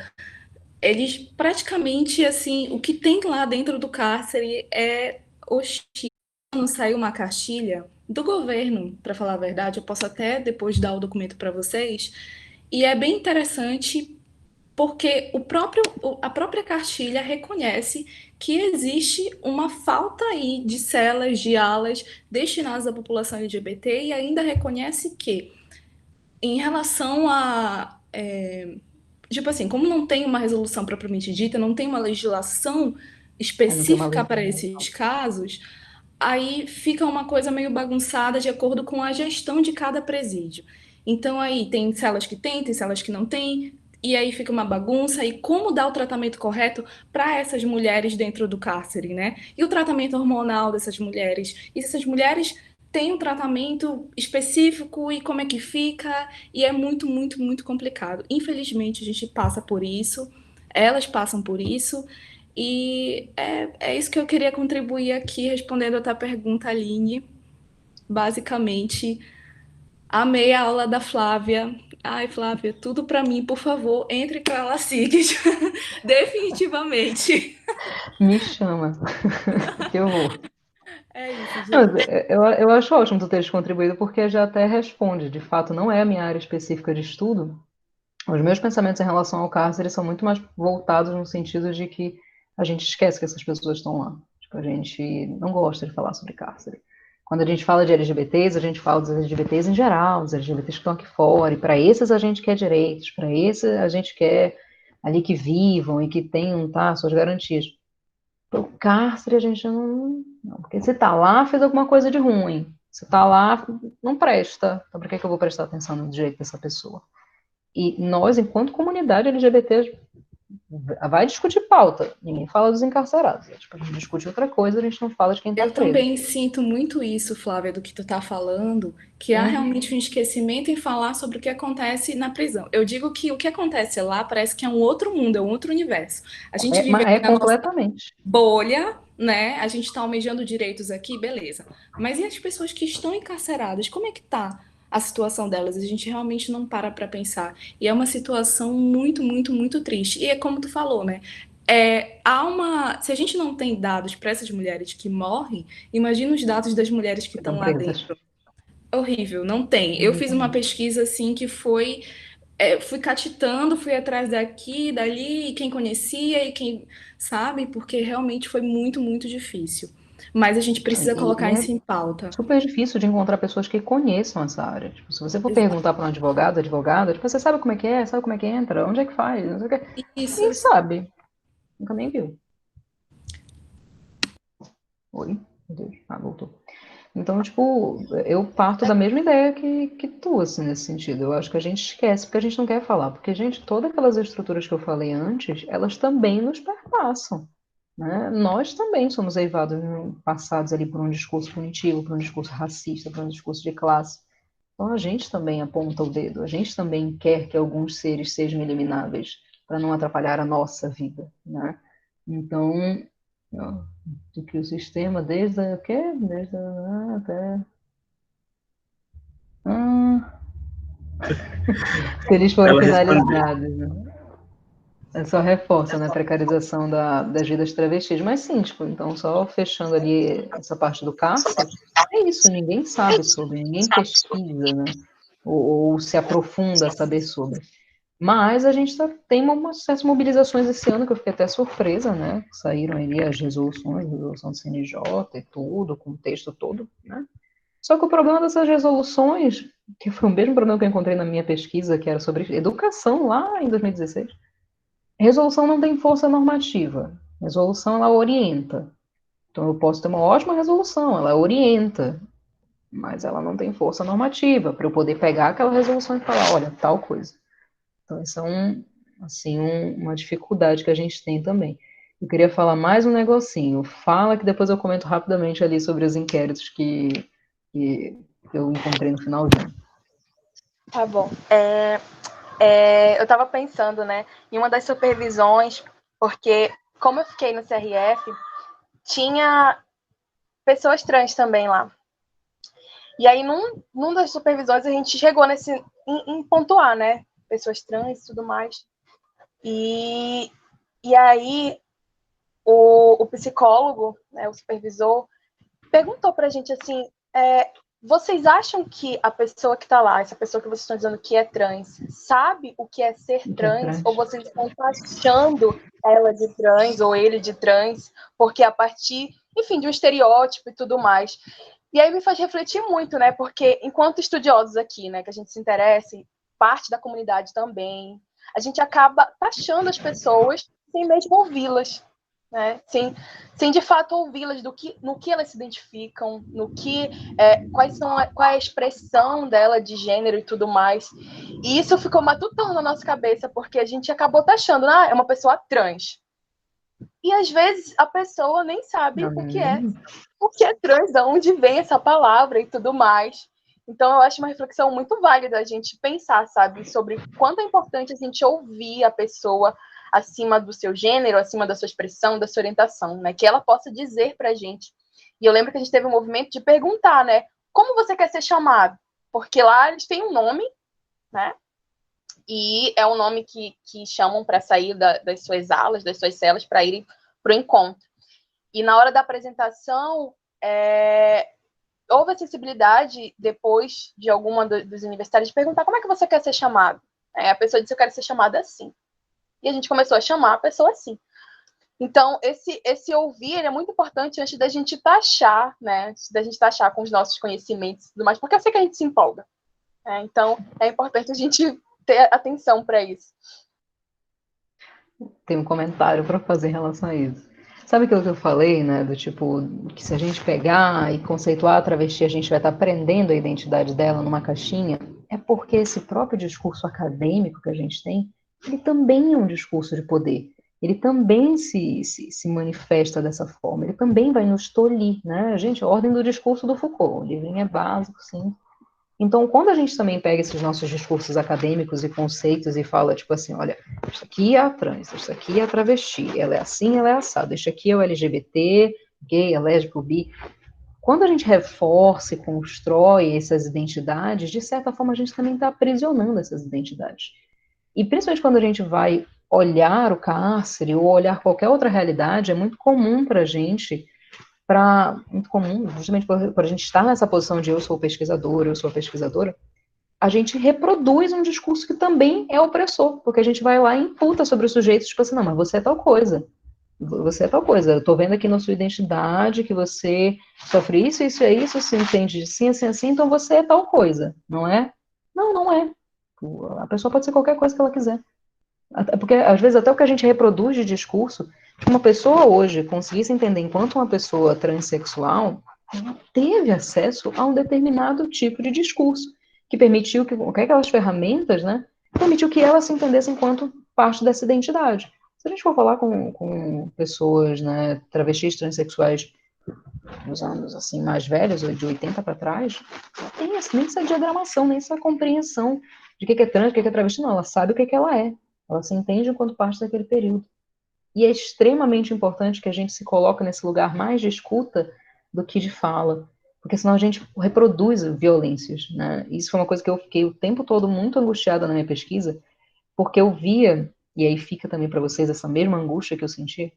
eles praticamente, assim, o que tem lá dentro do cárcere é hostil. Não saiu uma cartilha do governo, para falar a verdade, eu posso até depois dar o documento para vocês, E é bem interessante porque a própria cartilha reconhece que existe uma falta aí de celas, de alas destinadas à população LGBT e ainda reconhece que, em relação a tipo assim, como não tem uma resolução propriamente dita, não tem uma legislação Aí não tem uma específica lei. para esses casos, aí fica uma coisa meio bagunçada de acordo com a gestão de cada presídio. Então aí tem celas que tem celas que não tem, e aí fica uma bagunça, e como dar o tratamento correto para essas mulheres dentro do cárcere, né? E o tratamento hormonal dessas mulheres. E se essas mulheres têm um tratamento específico e como é que fica, e é muito, muito, muito complicado. Infelizmente, a gente passa por isso, elas passam por isso, e é isso que eu queria contribuir aqui, respondendo a tua pergunta, Aline. Basicamente, amei a aula da Flávia. Ai, Flávia, tudo para mim, por favor, entre para ela SIGS. Definitivamente. Me chama, que eu vou. É isso, Não, gente. eu acho ótimo tu teres contribuído, porque já até responde. De fato, não é a minha área específica de estudo. Os meus pensamentos em relação ao cárcere são muito mais voltados no sentido de que a gente esquece que essas pessoas estão lá. Tipo, a gente não gosta de falar sobre cárcere. Quando a gente fala de LGBTs, a gente fala dos LGBTs em geral, dos LGBTs que estão aqui fora, e para esses a gente quer direitos, para esses a gente quer ali que vivam e que tenham, tá, suas garantias. O cárcere a gente não, porque se tá lá, fez alguma coisa de ruim. Se tá lá, não presta. Então por que eu vou prestar atenção no direito dessa pessoa? E nós, enquanto comunidade LGBT, vai discutir pauta. Ninguém fala dos encarcerados. Tipo, a gente discute outra coisa, a gente não fala de quem tá Eu preso. também sinto muito isso, Flávia, do que tu tá falando, que há realmente um esquecimento em falar sobre o que acontece na prisão. Eu digo que o que acontece lá parece que é um outro mundo, é um outro universo. A gente vive aqui É na nossa completamente. bolha, né? A gente tá almejando direitos aqui, beleza. Mas e as pessoas que estão encarceradas? Como é que tá a situação delas? A gente realmente não para pensar. E é uma situação muito, muito, muito triste. E é como tu falou, né? Se a gente não tem dados para essas mulheres que morrem, imagina os dados das mulheres que Estão estão lá presas. dentro. Horrível, não tem. Eu fiz uma Exatamente. pesquisa assim que fui catitando, fui atrás daqui, dali, e quem conhecia e quem sabe, porque realmente foi muito, muito difícil. Mas a gente precisa E colocar é isso em pauta. super difícil de encontrar pessoas que conheçam essa área. Tipo, se você for Exato. perguntar para um advogado, advogada, tipo, você sabe como é que é? Sabe como é que entra? Onde é que faz? Não sei o quê. Isso. Nem sabe. Nunca nem viu. Oi? Meu Deus. Ah, voltou. Então, tipo, eu parto da mesma ideia que tu, assim, nesse sentido. Eu acho que a gente esquece, porque a gente não quer falar. Porque, gente, todas aquelas estruturas que eu falei antes, elas também nos perpassam, né? Nós também somos eivados, passados ali por um discurso punitivo, por um discurso racista, por um discurso de classe. Então, a gente também aponta o dedo, a gente também quer que alguns seres sejam elimináveis para não atrapalhar a nossa vida, né? Então, ó, do que o sistema, desde a, quê? Desde a, até ah, se eles forem Ela respondeu. finalizados, né? Só reforça, né, a precarização das vidas travestis. Mas sim, tipo, então só fechando ali essa parte do cárcere, é isso, ninguém sabe sobre, ninguém pesquisa, né, ou se aprofunda a saber sobre. Mas a gente tem umas certas mobilizações esse ano que eu fiquei até surpresa, né, saíram ali as resoluções, resolução do CNJ e tudo, com o texto todo, né. Só que o problema dessas resoluções, que foi o mesmo problema que eu encontrei na minha pesquisa, que era sobre educação lá em 2016, resolução não tem força normativa. Resolução, ela orienta. Então, eu posso ter uma ótima resolução, ela orienta, mas ela não tem força normativa para eu poder pegar aquela resolução e falar, olha, tal coisa. Então, isso é uma dificuldade que a gente tem também. Eu queria falar mais um negocinho. Fala que depois eu comento rapidamente ali sobre os inquéritos que eu encontrei no finalzinho. Tá bom. Eu estava pensando, né, em uma das supervisões, porque como eu fiquei no CRF, tinha pessoas trans também lá. E aí, num das supervisões, a gente chegou em pontuar, né, pessoas trans e tudo mais. E aí, o psicólogo, né, o supervisor, perguntou pra gente assim, vocês acham que a pessoa que está lá, essa pessoa que vocês estão dizendo que é trans, sabe o que é ser O que é trans? trans? Ou vocês estão taxando ela de trans ou ele de trans, porque a partir, enfim, de um estereótipo e tudo mais. E aí me faz refletir muito, né? Porque enquanto estudiosos aqui, né, que a gente se interessa, parte da comunidade também, a gente acaba taxando as pessoas sem mesmo ouvi-las, né? Sem de fato ouvi-las no que elas se identificam, no que qual é a expressão dela de gênero e tudo mais. E isso ficou matutando na nossa cabeça, porque a gente acabou taxando, é uma pessoa trans. E às vezes a pessoa nem sabe o que é trans, de onde vem essa palavra e tudo mais. Então eu acho uma reflexão muito válida a gente pensar, sabe, sobre quanto é importante a gente ouvir a pessoa acima do seu gênero, acima da sua expressão, da sua orientação, né? Que ela possa dizer pra gente. E eu lembro que a gente teve um movimento de perguntar, né? Como você quer ser chamado? Porque lá eles têm um nome, né? E é um nome que chamam para sair das suas alas, das suas celas, para irem para o encontro. E na hora da apresentação, houve a sensibilidade, depois de alguma dos universitários, de perguntar como é que você quer ser chamado. A pessoa disse, eu quero ser chamada assim. E a gente começou a chamar a pessoa assim. Então, esse ouvir é muito importante antes da gente taxar, né? Antes da gente taxar com os nossos conhecimentos e tudo mais, porque eu sei que a gente se empolga. Então, é importante a gente ter atenção para isso. Tem um comentário para fazer em relação a isso. Sabe aquilo que eu falei, né? Do tipo, que se a gente pegar e conceituar a travesti, a gente vai estar prendendo a identidade dela numa caixinha. É porque esse próprio discurso acadêmico que a gente tem, ele também é um discurso de poder. Ele também se manifesta dessa forma. Ele também vai nos tolir, né? Gente, a ordem do discurso do Foucault. O livrinho é básico, sim. Então, quando a gente também pega esses nossos discursos acadêmicos e conceitos e fala, tipo assim, olha, isso aqui é a trans, isso aqui é a travesti, ela é assim, ela é assada, isso aqui é o LGBT, gay, é lésbico, bi. Quando a gente reforça e constrói essas identidades, de certa forma a gente também está aprisionando essas identidades. E principalmente quando a gente vai olhar o cárcere ou olhar qualquer outra realidade, é muito comum para a gente muito comum, justamente por a gente estar nessa posição de eu sou pesquisador, eu sou pesquisadora, a gente reproduz um discurso que também é opressor, porque a gente vai lá e imputa sobre o sujeito, tipo assim, não, mas você é tal coisa, eu tô vendo aqui na sua identidade que você sofre isso, isso e isso, se entende assim, assim, assim, então você é tal coisa, não é? Não, não é. A pessoa pode ser qualquer coisa que ela quiser. Porque, às vezes, até o que a gente reproduz de discurso, que uma pessoa hoje conseguisse entender enquanto uma pessoa transexual, ela teve acesso a um determinado tipo de discurso, que permitiu que aquelas ferramentas, né, permitiu que ela se entendesse enquanto parte dessa identidade. Se a gente for falar com pessoas, né, travestis, transexuais, nos anos, assim, mais velhos, de 80 para trás, não tem nem essa diagramação, nem essa compreensão de o que é trans, o que é travesti, não, ela sabe o que ela é. Ela se entende enquanto parte daquele período. E é extremamente importante que a gente se coloque nesse lugar mais de escuta do que de fala, porque senão a gente reproduz violências, né? Isso foi uma coisa que eu fiquei o tempo todo muito angustiada na minha pesquisa, porque eu via, e aí fica também para vocês essa mesma angústia que eu senti,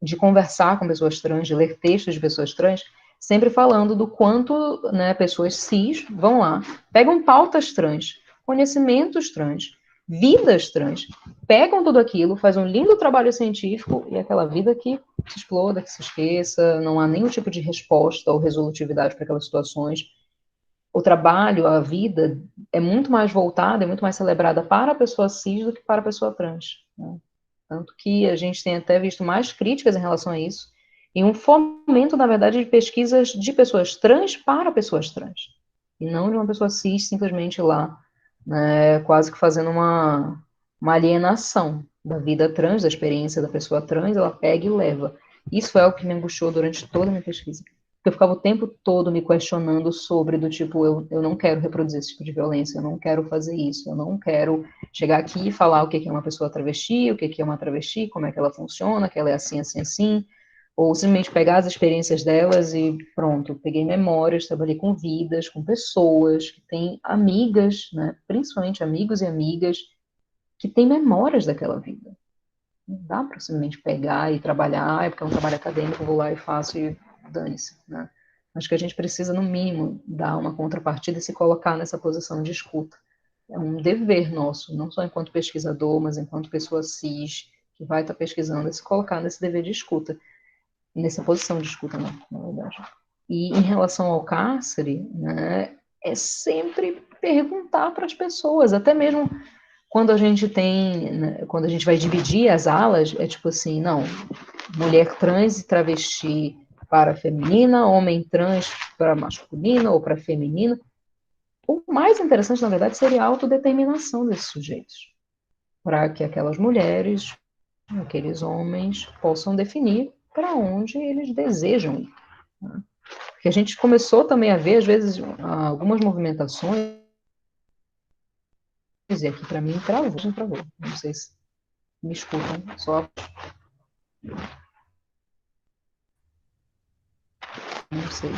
de conversar com pessoas trans, de ler textos de pessoas trans, sempre falando do quanto, né, pessoas cis vão lá, pegam pautas trans, conhecimentos trans, vidas trans, pegam tudo aquilo, fazem um lindo trabalho científico e aquela vida que se exploda, que se esqueça, não há nenhum tipo de resposta ou resolutividade para aquelas situações. O trabalho, a vida, é muito mais voltada, é muito mais celebrada para a pessoa cis do que para a pessoa trans, né? Tanto que a gente tem até visto mais críticas em relação a isso, e um fomento, na verdade, de pesquisas de pessoas trans para pessoas trans, e não de uma pessoa cis simplesmente lá, né, quase que fazendo uma alienação da vida trans, da experiência da pessoa trans, ela pega e leva. Isso é o que me angustiou durante toda a minha pesquisa. Porque eu ficava o tempo todo me questionando sobre, do tipo, eu não quero reproduzir esse tipo de violência, eu não quero fazer isso, eu não quero chegar aqui e falar o que é uma pessoa travesti, o que é uma travesti, como é que ela funciona, que ela é assim, assim, assim, ou simplesmente pegar as experiências delas e pronto, peguei memórias, trabalhei com vidas, com pessoas que têm amigas, né, principalmente amigos e amigas, que têm memórias daquela vida. Não dá para simplesmente pegar e trabalhar, porque é um trabalho acadêmico, eu vou lá e faço e dane-se, né? Acho que a gente precisa, no mínimo, dar uma contrapartida e se colocar nessa posição de escuta. É um dever nosso, não só enquanto pesquisador, mas enquanto pessoa cis, que vai estar pesquisando, é se colocar nesse dever de escuta, nessa posição de escuta, não, na verdade. E em relação ao cárcere, né, é sempre perguntar para as pessoas, até mesmo quando a gente tem, né, quando a gente vai dividir as alas, é tipo assim, não, mulher trans e travesti para feminina, homem trans para masculina ou para feminina. O mais interessante, na verdade, seria a autodeterminação desses sujeitos, para que aquelas mulheres, aqueles homens, possam definir para onde eles desejam ir. Né? Porque a gente começou também a ver, às vezes, algumas movimentações, e aqui para mim travou. Não sei se me escutam, só. Não sei.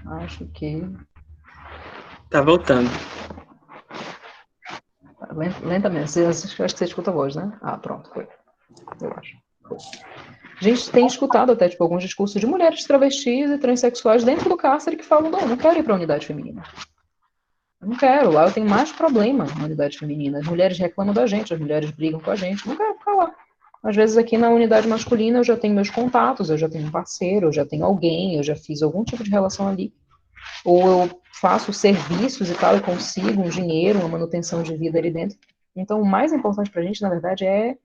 Acho que. Tá voltando. Lentamente. Acho que você escuta a voz, né? Ah, pronto, foi. Eu acho. Foi. A gente tem escutado até, tipo, alguns discursos de mulheres travestis e transexuais dentro do cárcere que falam, não quero ir para a unidade feminina. Eu não quero, lá eu tenho mais problema na unidade feminina. As mulheres reclamam da gente, as mulheres brigam com a gente, não quero ficar lá. Às vezes aqui na unidade masculina eu já tenho meus contatos, eu já tenho um parceiro, eu já tenho alguém, eu já fiz algum tipo de relação ali. Ou eu faço serviços e tal e consigo um dinheiro, uma manutenção de vida ali dentro. Então o mais importante pra gente, na verdade, é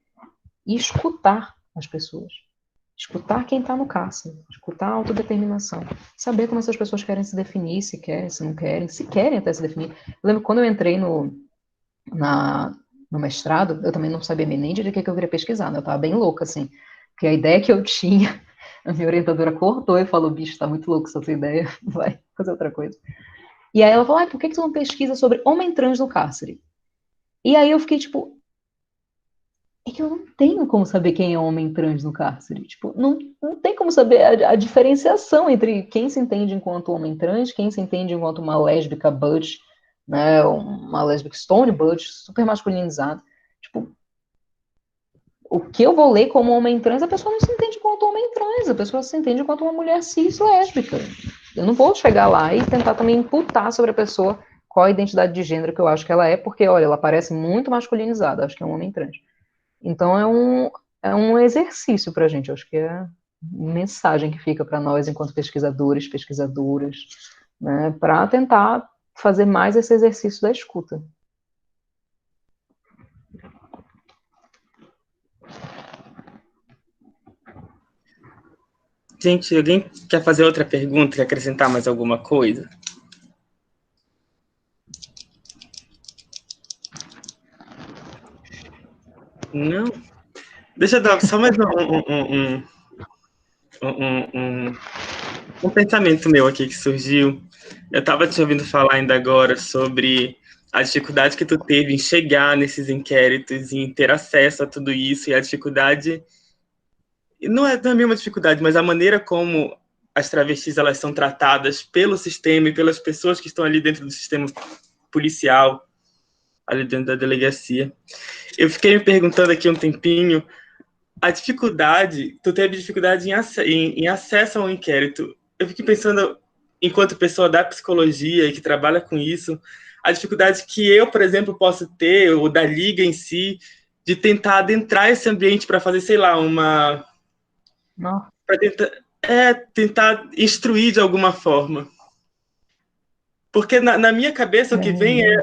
escutar as pessoas. Escutar quem está no cárcere, escutar a autodeterminação, saber como essas pessoas querem se definir, se querem, se não querem, se querem até se definir. Eu lembro quando eu entrei no mestrado, eu também não sabia nem de que eu queria pesquisar, né? Eu estava bem louca, assim, porque a ideia que eu tinha, a minha orientadora cortou e falou, bicho, está muito louco essa tua ideia, vai fazer outra coisa. E aí ela falou, por que tu não pesquisa sobre homem trans no cárcere? E aí eu fiquei tipo, é que eu não tenho como saber quem é homem trans no cárcere. Tipo, não tem como saber a diferenciação entre quem se entende enquanto homem trans, quem se entende enquanto uma lésbica butch, né, uma lésbica stone butch, super masculinizada. Tipo, o que eu vou ler como homem trans, a pessoa não se entende enquanto homem trans, a pessoa se entende enquanto uma mulher cis lésbica. Eu não vou chegar lá e tentar também imputar sobre a pessoa qual a identidade de gênero que eu acho que ela é, porque, olha, ela parece muito masculinizada, acho que é um homem trans. Então é um exercício para a gente, acho que é a mensagem que fica para nós enquanto pesquisadores, pesquisadoras, né, para tentar fazer mais esse exercício da escuta. Gente, alguém quer fazer outra pergunta, quer acrescentar mais alguma coisa? Não? Deixa eu dar só mais um pensamento meu aqui que surgiu. Eu estava te ouvindo falar ainda agora sobre a dificuldade que tu teve em chegar nesses inquéritos, em ter acesso a tudo isso, e a dificuldade... Não é também uma dificuldade, mas a maneira como as travestis elas são tratadas pelo sistema e pelas pessoas que estão ali dentro do sistema policial, ali dentro da delegacia. Eu fiquei me perguntando aqui um tempinho, a dificuldade, tu teve dificuldade em acesso ao inquérito. Eu fiquei pensando, enquanto pessoa da psicologia e que trabalha com isso, a dificuldade que eu, por exemplo, posso ter, ou da Liga em si, de tentar adentrar esse ambiente para fazer, sei lá, para tentar instruir de alguma forma. Porque na minha cabeça o que vem é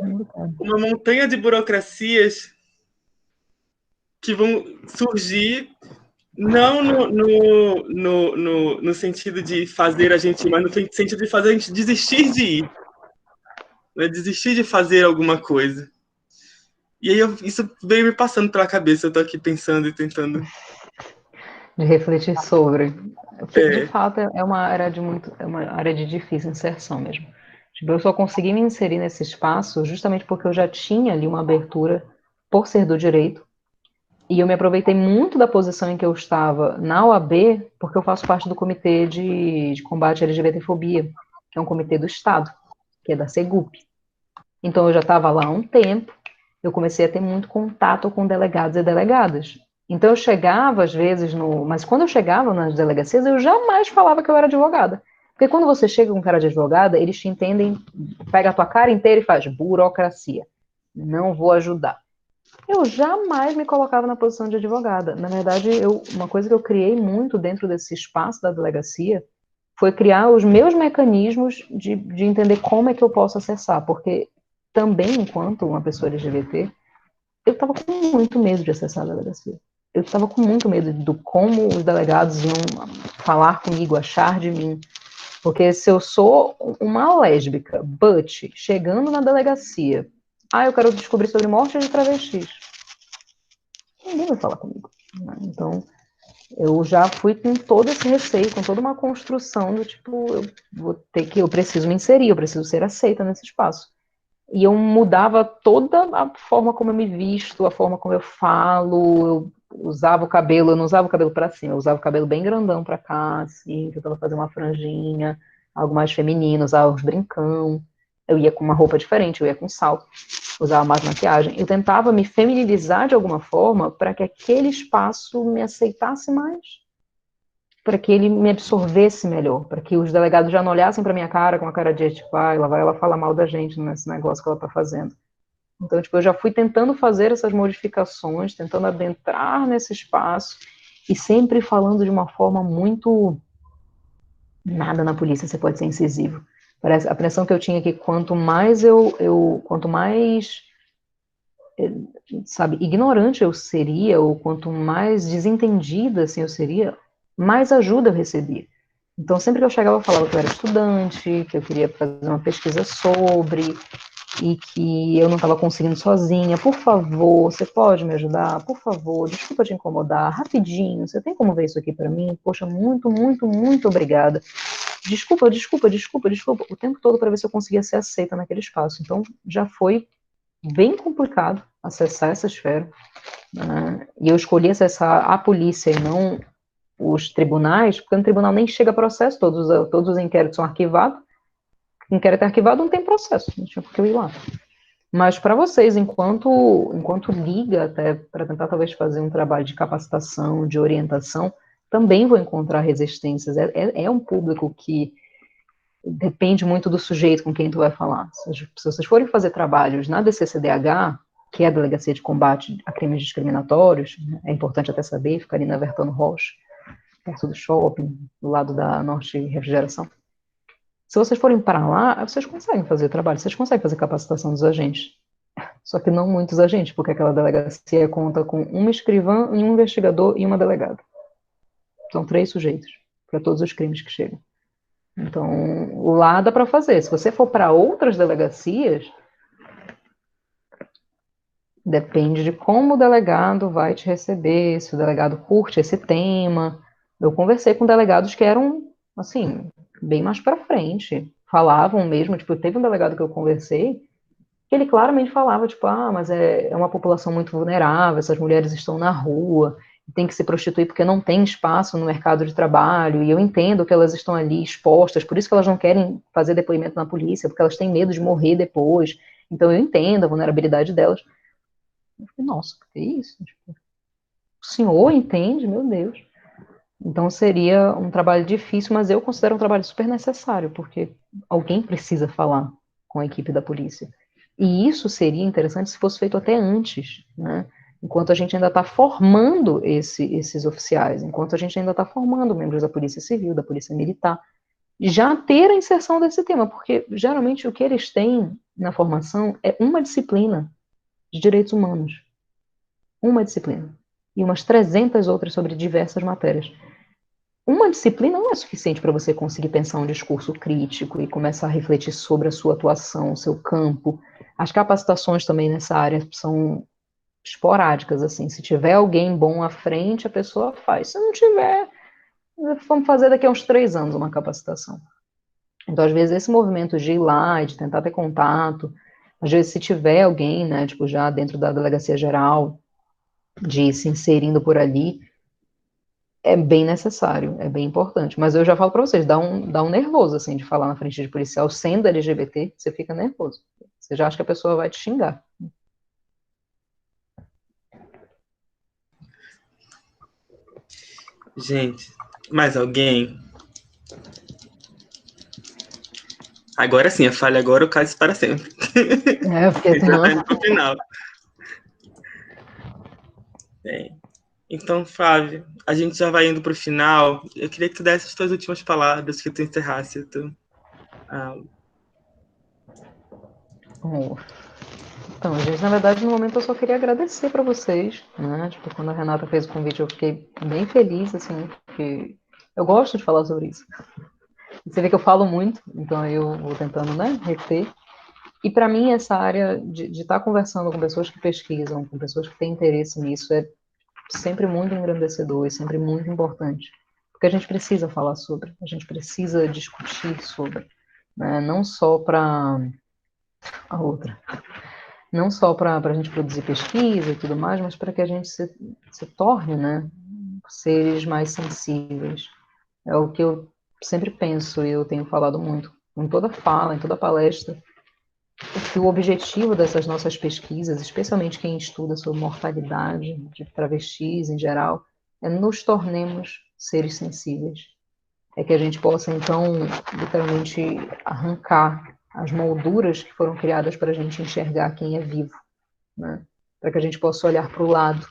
uma montanha de burocracias que vão surgir não no sentido de fazer a gente ir, mas no sentido de fazer a gente desistir de ir. Né? Desistir de fazer alguma coisa. E aí isso veio me passando pela cabeça, eu tô aqui pensando e tentando... De refletir sobre. De fato, é uma área de difícil inserção mesmo. Tipo, eu só consegui me inserir nesse espaço justamente porque eu já tinha ali uma abertura por ser do direito. E eu me aproveitei muito da posição em que eu estava na OAB, porque eu faço parte do Comitê de Combate à LGBTfobia, que é um comitê do Estado, que é da SEGUP. Então eu já estava lá há um tempo, eu comecei a ter muito contato com delegados e delegadas. Então eu chegava às vezes mas quando eu chegava nas delegacias, eu jamais falava que eu era advogada. Porque quando você chega com cara de advogada, eles te entendem, pega a tua cara inteira e faz burocracia. Não vou ajudar. Eu jamais me colocava na posição de advogada. Na verdade, uma coisa que eu criei muito dentro desse espaço da delegacia foi criar os meus mecanismos de entender como é que eu posso acessar, porque também, enquanto uma pessoa LGBT, eu estava com muito medo de acessar a delegacia. Eu estava com muito medo do como os delegados iam falar comigo, achar de mim. Porque se eu sou uma lésbica, but, chegando na delegacia, eu quero descobrir sobre morte de travestis, ninguém vai falar comigo. Né? Então, eu já fui com todo esse receio, com toda uma construção do tipo, eu preciso me inserir, eu preciso ser aceita nesse espaço. E eu mudava toda a forma como eu me visto, a forma como eu falo, eu usava o cabelo, eu não usava o cabelo para cima, eu usava o cabelo bem grandão para cá, assim, tentava fazer uma franjinha, algo mais feminino, usava os brincão, eu ia com uma roupa diferente, eu ia com salto, usava mais maquiagem, eu tentava me feminilizar de alguma forma para que aquele espaço me aceitasse mais, para que ele me absorvesse melhor, para que os delegados já não olhassem para minha cara com a cara de tipo, lá vai ela falar mal da gente nesse negócio que ela está fazendo. Então, tipo, eu já fui tentando fazer essas modificações, tentando adentrar nesse espaço e sempre falando de uma forma muito nada na polícia você pode ser incisivo. Parece a impressão que eu tinha que quanto mais quanto mais sabe, ignorante eu seria, ou quanto mais desentendida assim, eu seria, mais ajuda eu recebia. Então, sempre que eu chegava, eu falava que eu era estudante, que eu queria fazer uma pesquisa sobre, e que eu não estava conseguindo sozinha. Por favor, você pode me ajudar? Por favor, desculpa te incomodar, rapidinho, você tem como ver isso aqui para mim? Poxa, muito, muito, muito obrigada. Desculpa, desculpa, desculpa, desculpa, o tempo todo para ver se eu conseguia ser aceita naquele espaço. Então, já foi bem complicado acessar essa esfera, né? E eu escolhi acessar a polícia e não os tribunais, porque no tribunal nem chega processo, todos os inquéritos são arquivados, inquérito é arquivado, não tem processo, não tinha por que eu ir lá. Mas para vocês, enquanto liga, até para tentar talvez fazer um trabalho de capacitação, de orientação, também vou encontrar resistências. É um público que depende muito do sujeito com quem tu vai falar. Se vocês forem fazer trabalhos na DCCDH, que é a Delegacia de Combate a Crimes Discriminatórios, é importante até saber, fica ali na Vertano Rocha, perto do shopping, do lado da Norte Refrigeração. Se vocês forem para lá, vocês conseguem fazer trabalho, vocês conseguem fazer capacitação dos agentes. Só que não muitos agentes, porque aquela delegacia conta com uma escrivã, um investigador e uma delegada. São 3 sujeitos para todos os crimes que chegam. Então, lá dá para fazer. Se você for para outras delegacias, depende de como o delegado vai te receber, se o delegado curte esse tema. Eu conversei com delegados que eram, assim, bem mais para frente. Falavam mesmo, tipo, teve um delegado que eu conversei, que ele claramente falava, tipo, mas é uma população muito vulnerável, essas mulheres estão na rua, tem que se prostituir porque não tem espaço no mercado de trabalho, e eu entendo que elas estão ali expostas, por isso que elas não querem fazer depoimento na polícia, porque elas têm medo de morrer depois, então eu entendo a vulnerabilidade delas. Eu falei, nossa, que é isso? Tipo, o senhor entende? Meu Deus. Então seria um trabalho difícil, mas eu considero um trabalho super necessário, porque alguém precisa falar com a equipe da polícia. E isso seria interessante se fosse feito até antes, né? Enquanto a gente ainda está formando esses oficiais, enquanto a gente ainda está formando membros da Polícia Civil, da Polícia Militar, já ter a inserção desse tema, porque geralmente o que eles têm na formação é uma disciplina de direitos humanos. Uma disciplina. E umas 300 outras sobre diversas matérias. Uma disciplina não é suficiente para você conseguir pensar um discurso crítico e começar a refletir sobre a sua atuação, o seu campo. As capacitações também nessa área são esporádicas, assim. Se tiver alguém bom à frente, a pessoa faz. Se não tiver, vamos fazer daqui a uns 3 anos uma capacitação. Então, às vezes, esse movimento de ir lá e de tentar ter contato, às vezes, se tiver alguém, né, tipo, já dentro da delegacia geral, de ir se inserindo por ali, é bem necessário, é bem importante. Mas eu já falo para vocês, dá um nervoso, assim, de falar na frente de policial, sendo LGBT, você fica nervoso. Você já acha que a pessoa vai te xingar. Gente, mais alguém? Agora sim, a falha agora, o caso para sempre. Porque A gente já senão... tá indo pro final. Bem, então, Flávio, a gente já vai indo pro final. Eu queria que tu desse as tuas últimas palavras, que tu encerrasse a aula. Bom, então, gente, na verdade, no momento eu só queria agradecer para vocês, né? Tipo, quando a Renata fez o convite, eu fiquei bem feliz, assim, porque eu gosto de falar sobre isso. Você vê que eu falo muito, então eu vou tentando, né, reter. E para mim, essa área de estar conversando com pessoas que pesquisam, com pessoas que têm interesse nisso, é sempre muito engrandecedor e sempre muito importante. Porque a gente precisa falar sobre, a gente precisa discutir sobre, né? Não só para a outra, não só para a gente produzir pesquisa e tudo mais, mas para que a gente se torne, né, seres mais sensíveis. É o que eu sempre penso e eu tenho falado muito, em toda fala, em toda palestra, que o objetivo dessas nossas pesquisas, especialmente quem estuda sobre mortalidade de travestis em geral, é nos tornemos seres sensíveis. É que a gente possa, então, literalmente arrancar as molduras que foram criadas para a gente enxergar quem é vivo, né? Para que a gente possa olhar para o lado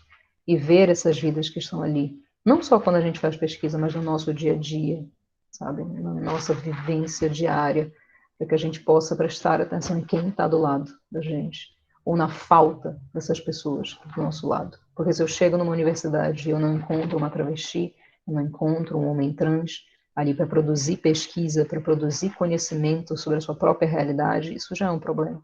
e ver essas vidas que estão ali. Não só quando a gente faz pesquisa, mas no nosso dia a dia, sabe? Na nossa vivência diária, para que a gente possa prestar atenção em quem está do lado da gente, ou na falta dessas pessoas do nosso lado. Porque se eu chego numa universidade e eu não encontro uma travesti, eu não encontro um homem trans ali para produzir pesquisa, para produzir conhecimento sobre a sua própria realidade, isso já é um problema.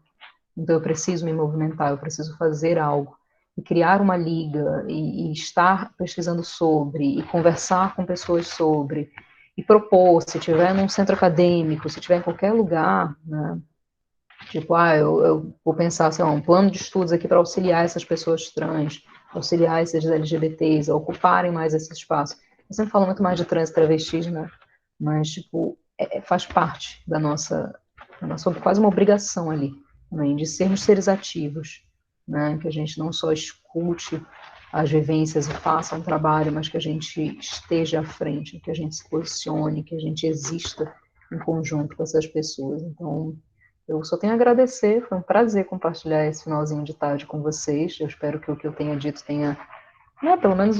Então eu preciso me movimentar, eu preciso fazer algo e criar uma liga e estar pesquisando sobre e conversar com pessoas sobre e propor, se tiver num centro acadêmico, se tiver em qualquer lugar, né? Tipo, eu vou pensar, sei lá, um plano de estudos aqui para auxiliar essas pessoas trans, auxiliar esses LGBTs a ocuparem mais esse espaço. Eu sempre falo muito mais de trans e travestis, né? Mas, tipo, faz parte da nossa quase uma obrigação ali, né? De sermos seres ativos, né? Que a gente não só escute as vivências e faça um trabalho, mas que a gente esteja à frente, que a gente se posicione, que a gente exista em conjunto com essas pessoas. Então, eu só tenho a agradecer, foi um prazer compartilhar esse finalzinho de tarde com vocês. Eu espero que o que eu tenha dito tenha, né, pelo menos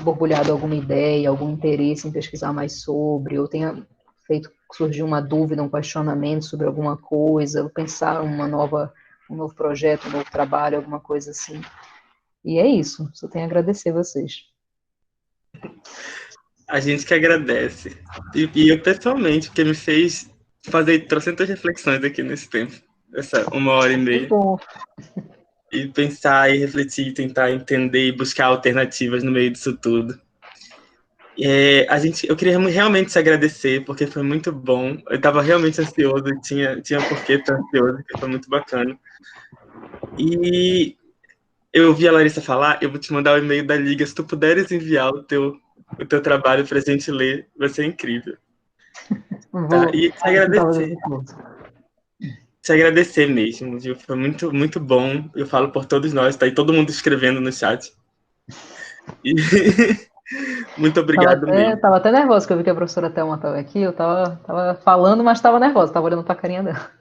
borbulhado alguma ideia, algum interesse em pesquisar mais sobre, ou tenha feito surgir uma dúvida, um questionamento sobre alguma coisa, ou pensar um novo projeto, um novo trabalho, alguma coisa assim. E é isso, só tenho a agradecer vocês. A gente que agradece. E eu, pessoalmente, porque me fez fazer trocentas reflexões aqui nesse tempo, essa 1h30. Muito bom. E pensar e refletir, tentar entender e buscar alternativas no meio disso tudo. Eu queria realmente te agradecer, porque foi muito bom. Eu estava realmente ansioso, tinha por que estar ansioso, que foi muito bacana. E eu ouvi a Larissa falar, eu vou te mandar o e-mail da Liga, se tu puderes enviar o teu trabalho para a gente ler, vai ser incrível. Tá? E te agradecer mesmo, viu? Foi muito, muito bom. Eu falo por todos nós, tá aí todo mundo escrevendo no chat. E muito obrigado mesmo. Tava até nervosa, que eu vi que a professora Thelma estava aqui, eu tava falando, mas estava nervosa, estava olhando para a carinha dela.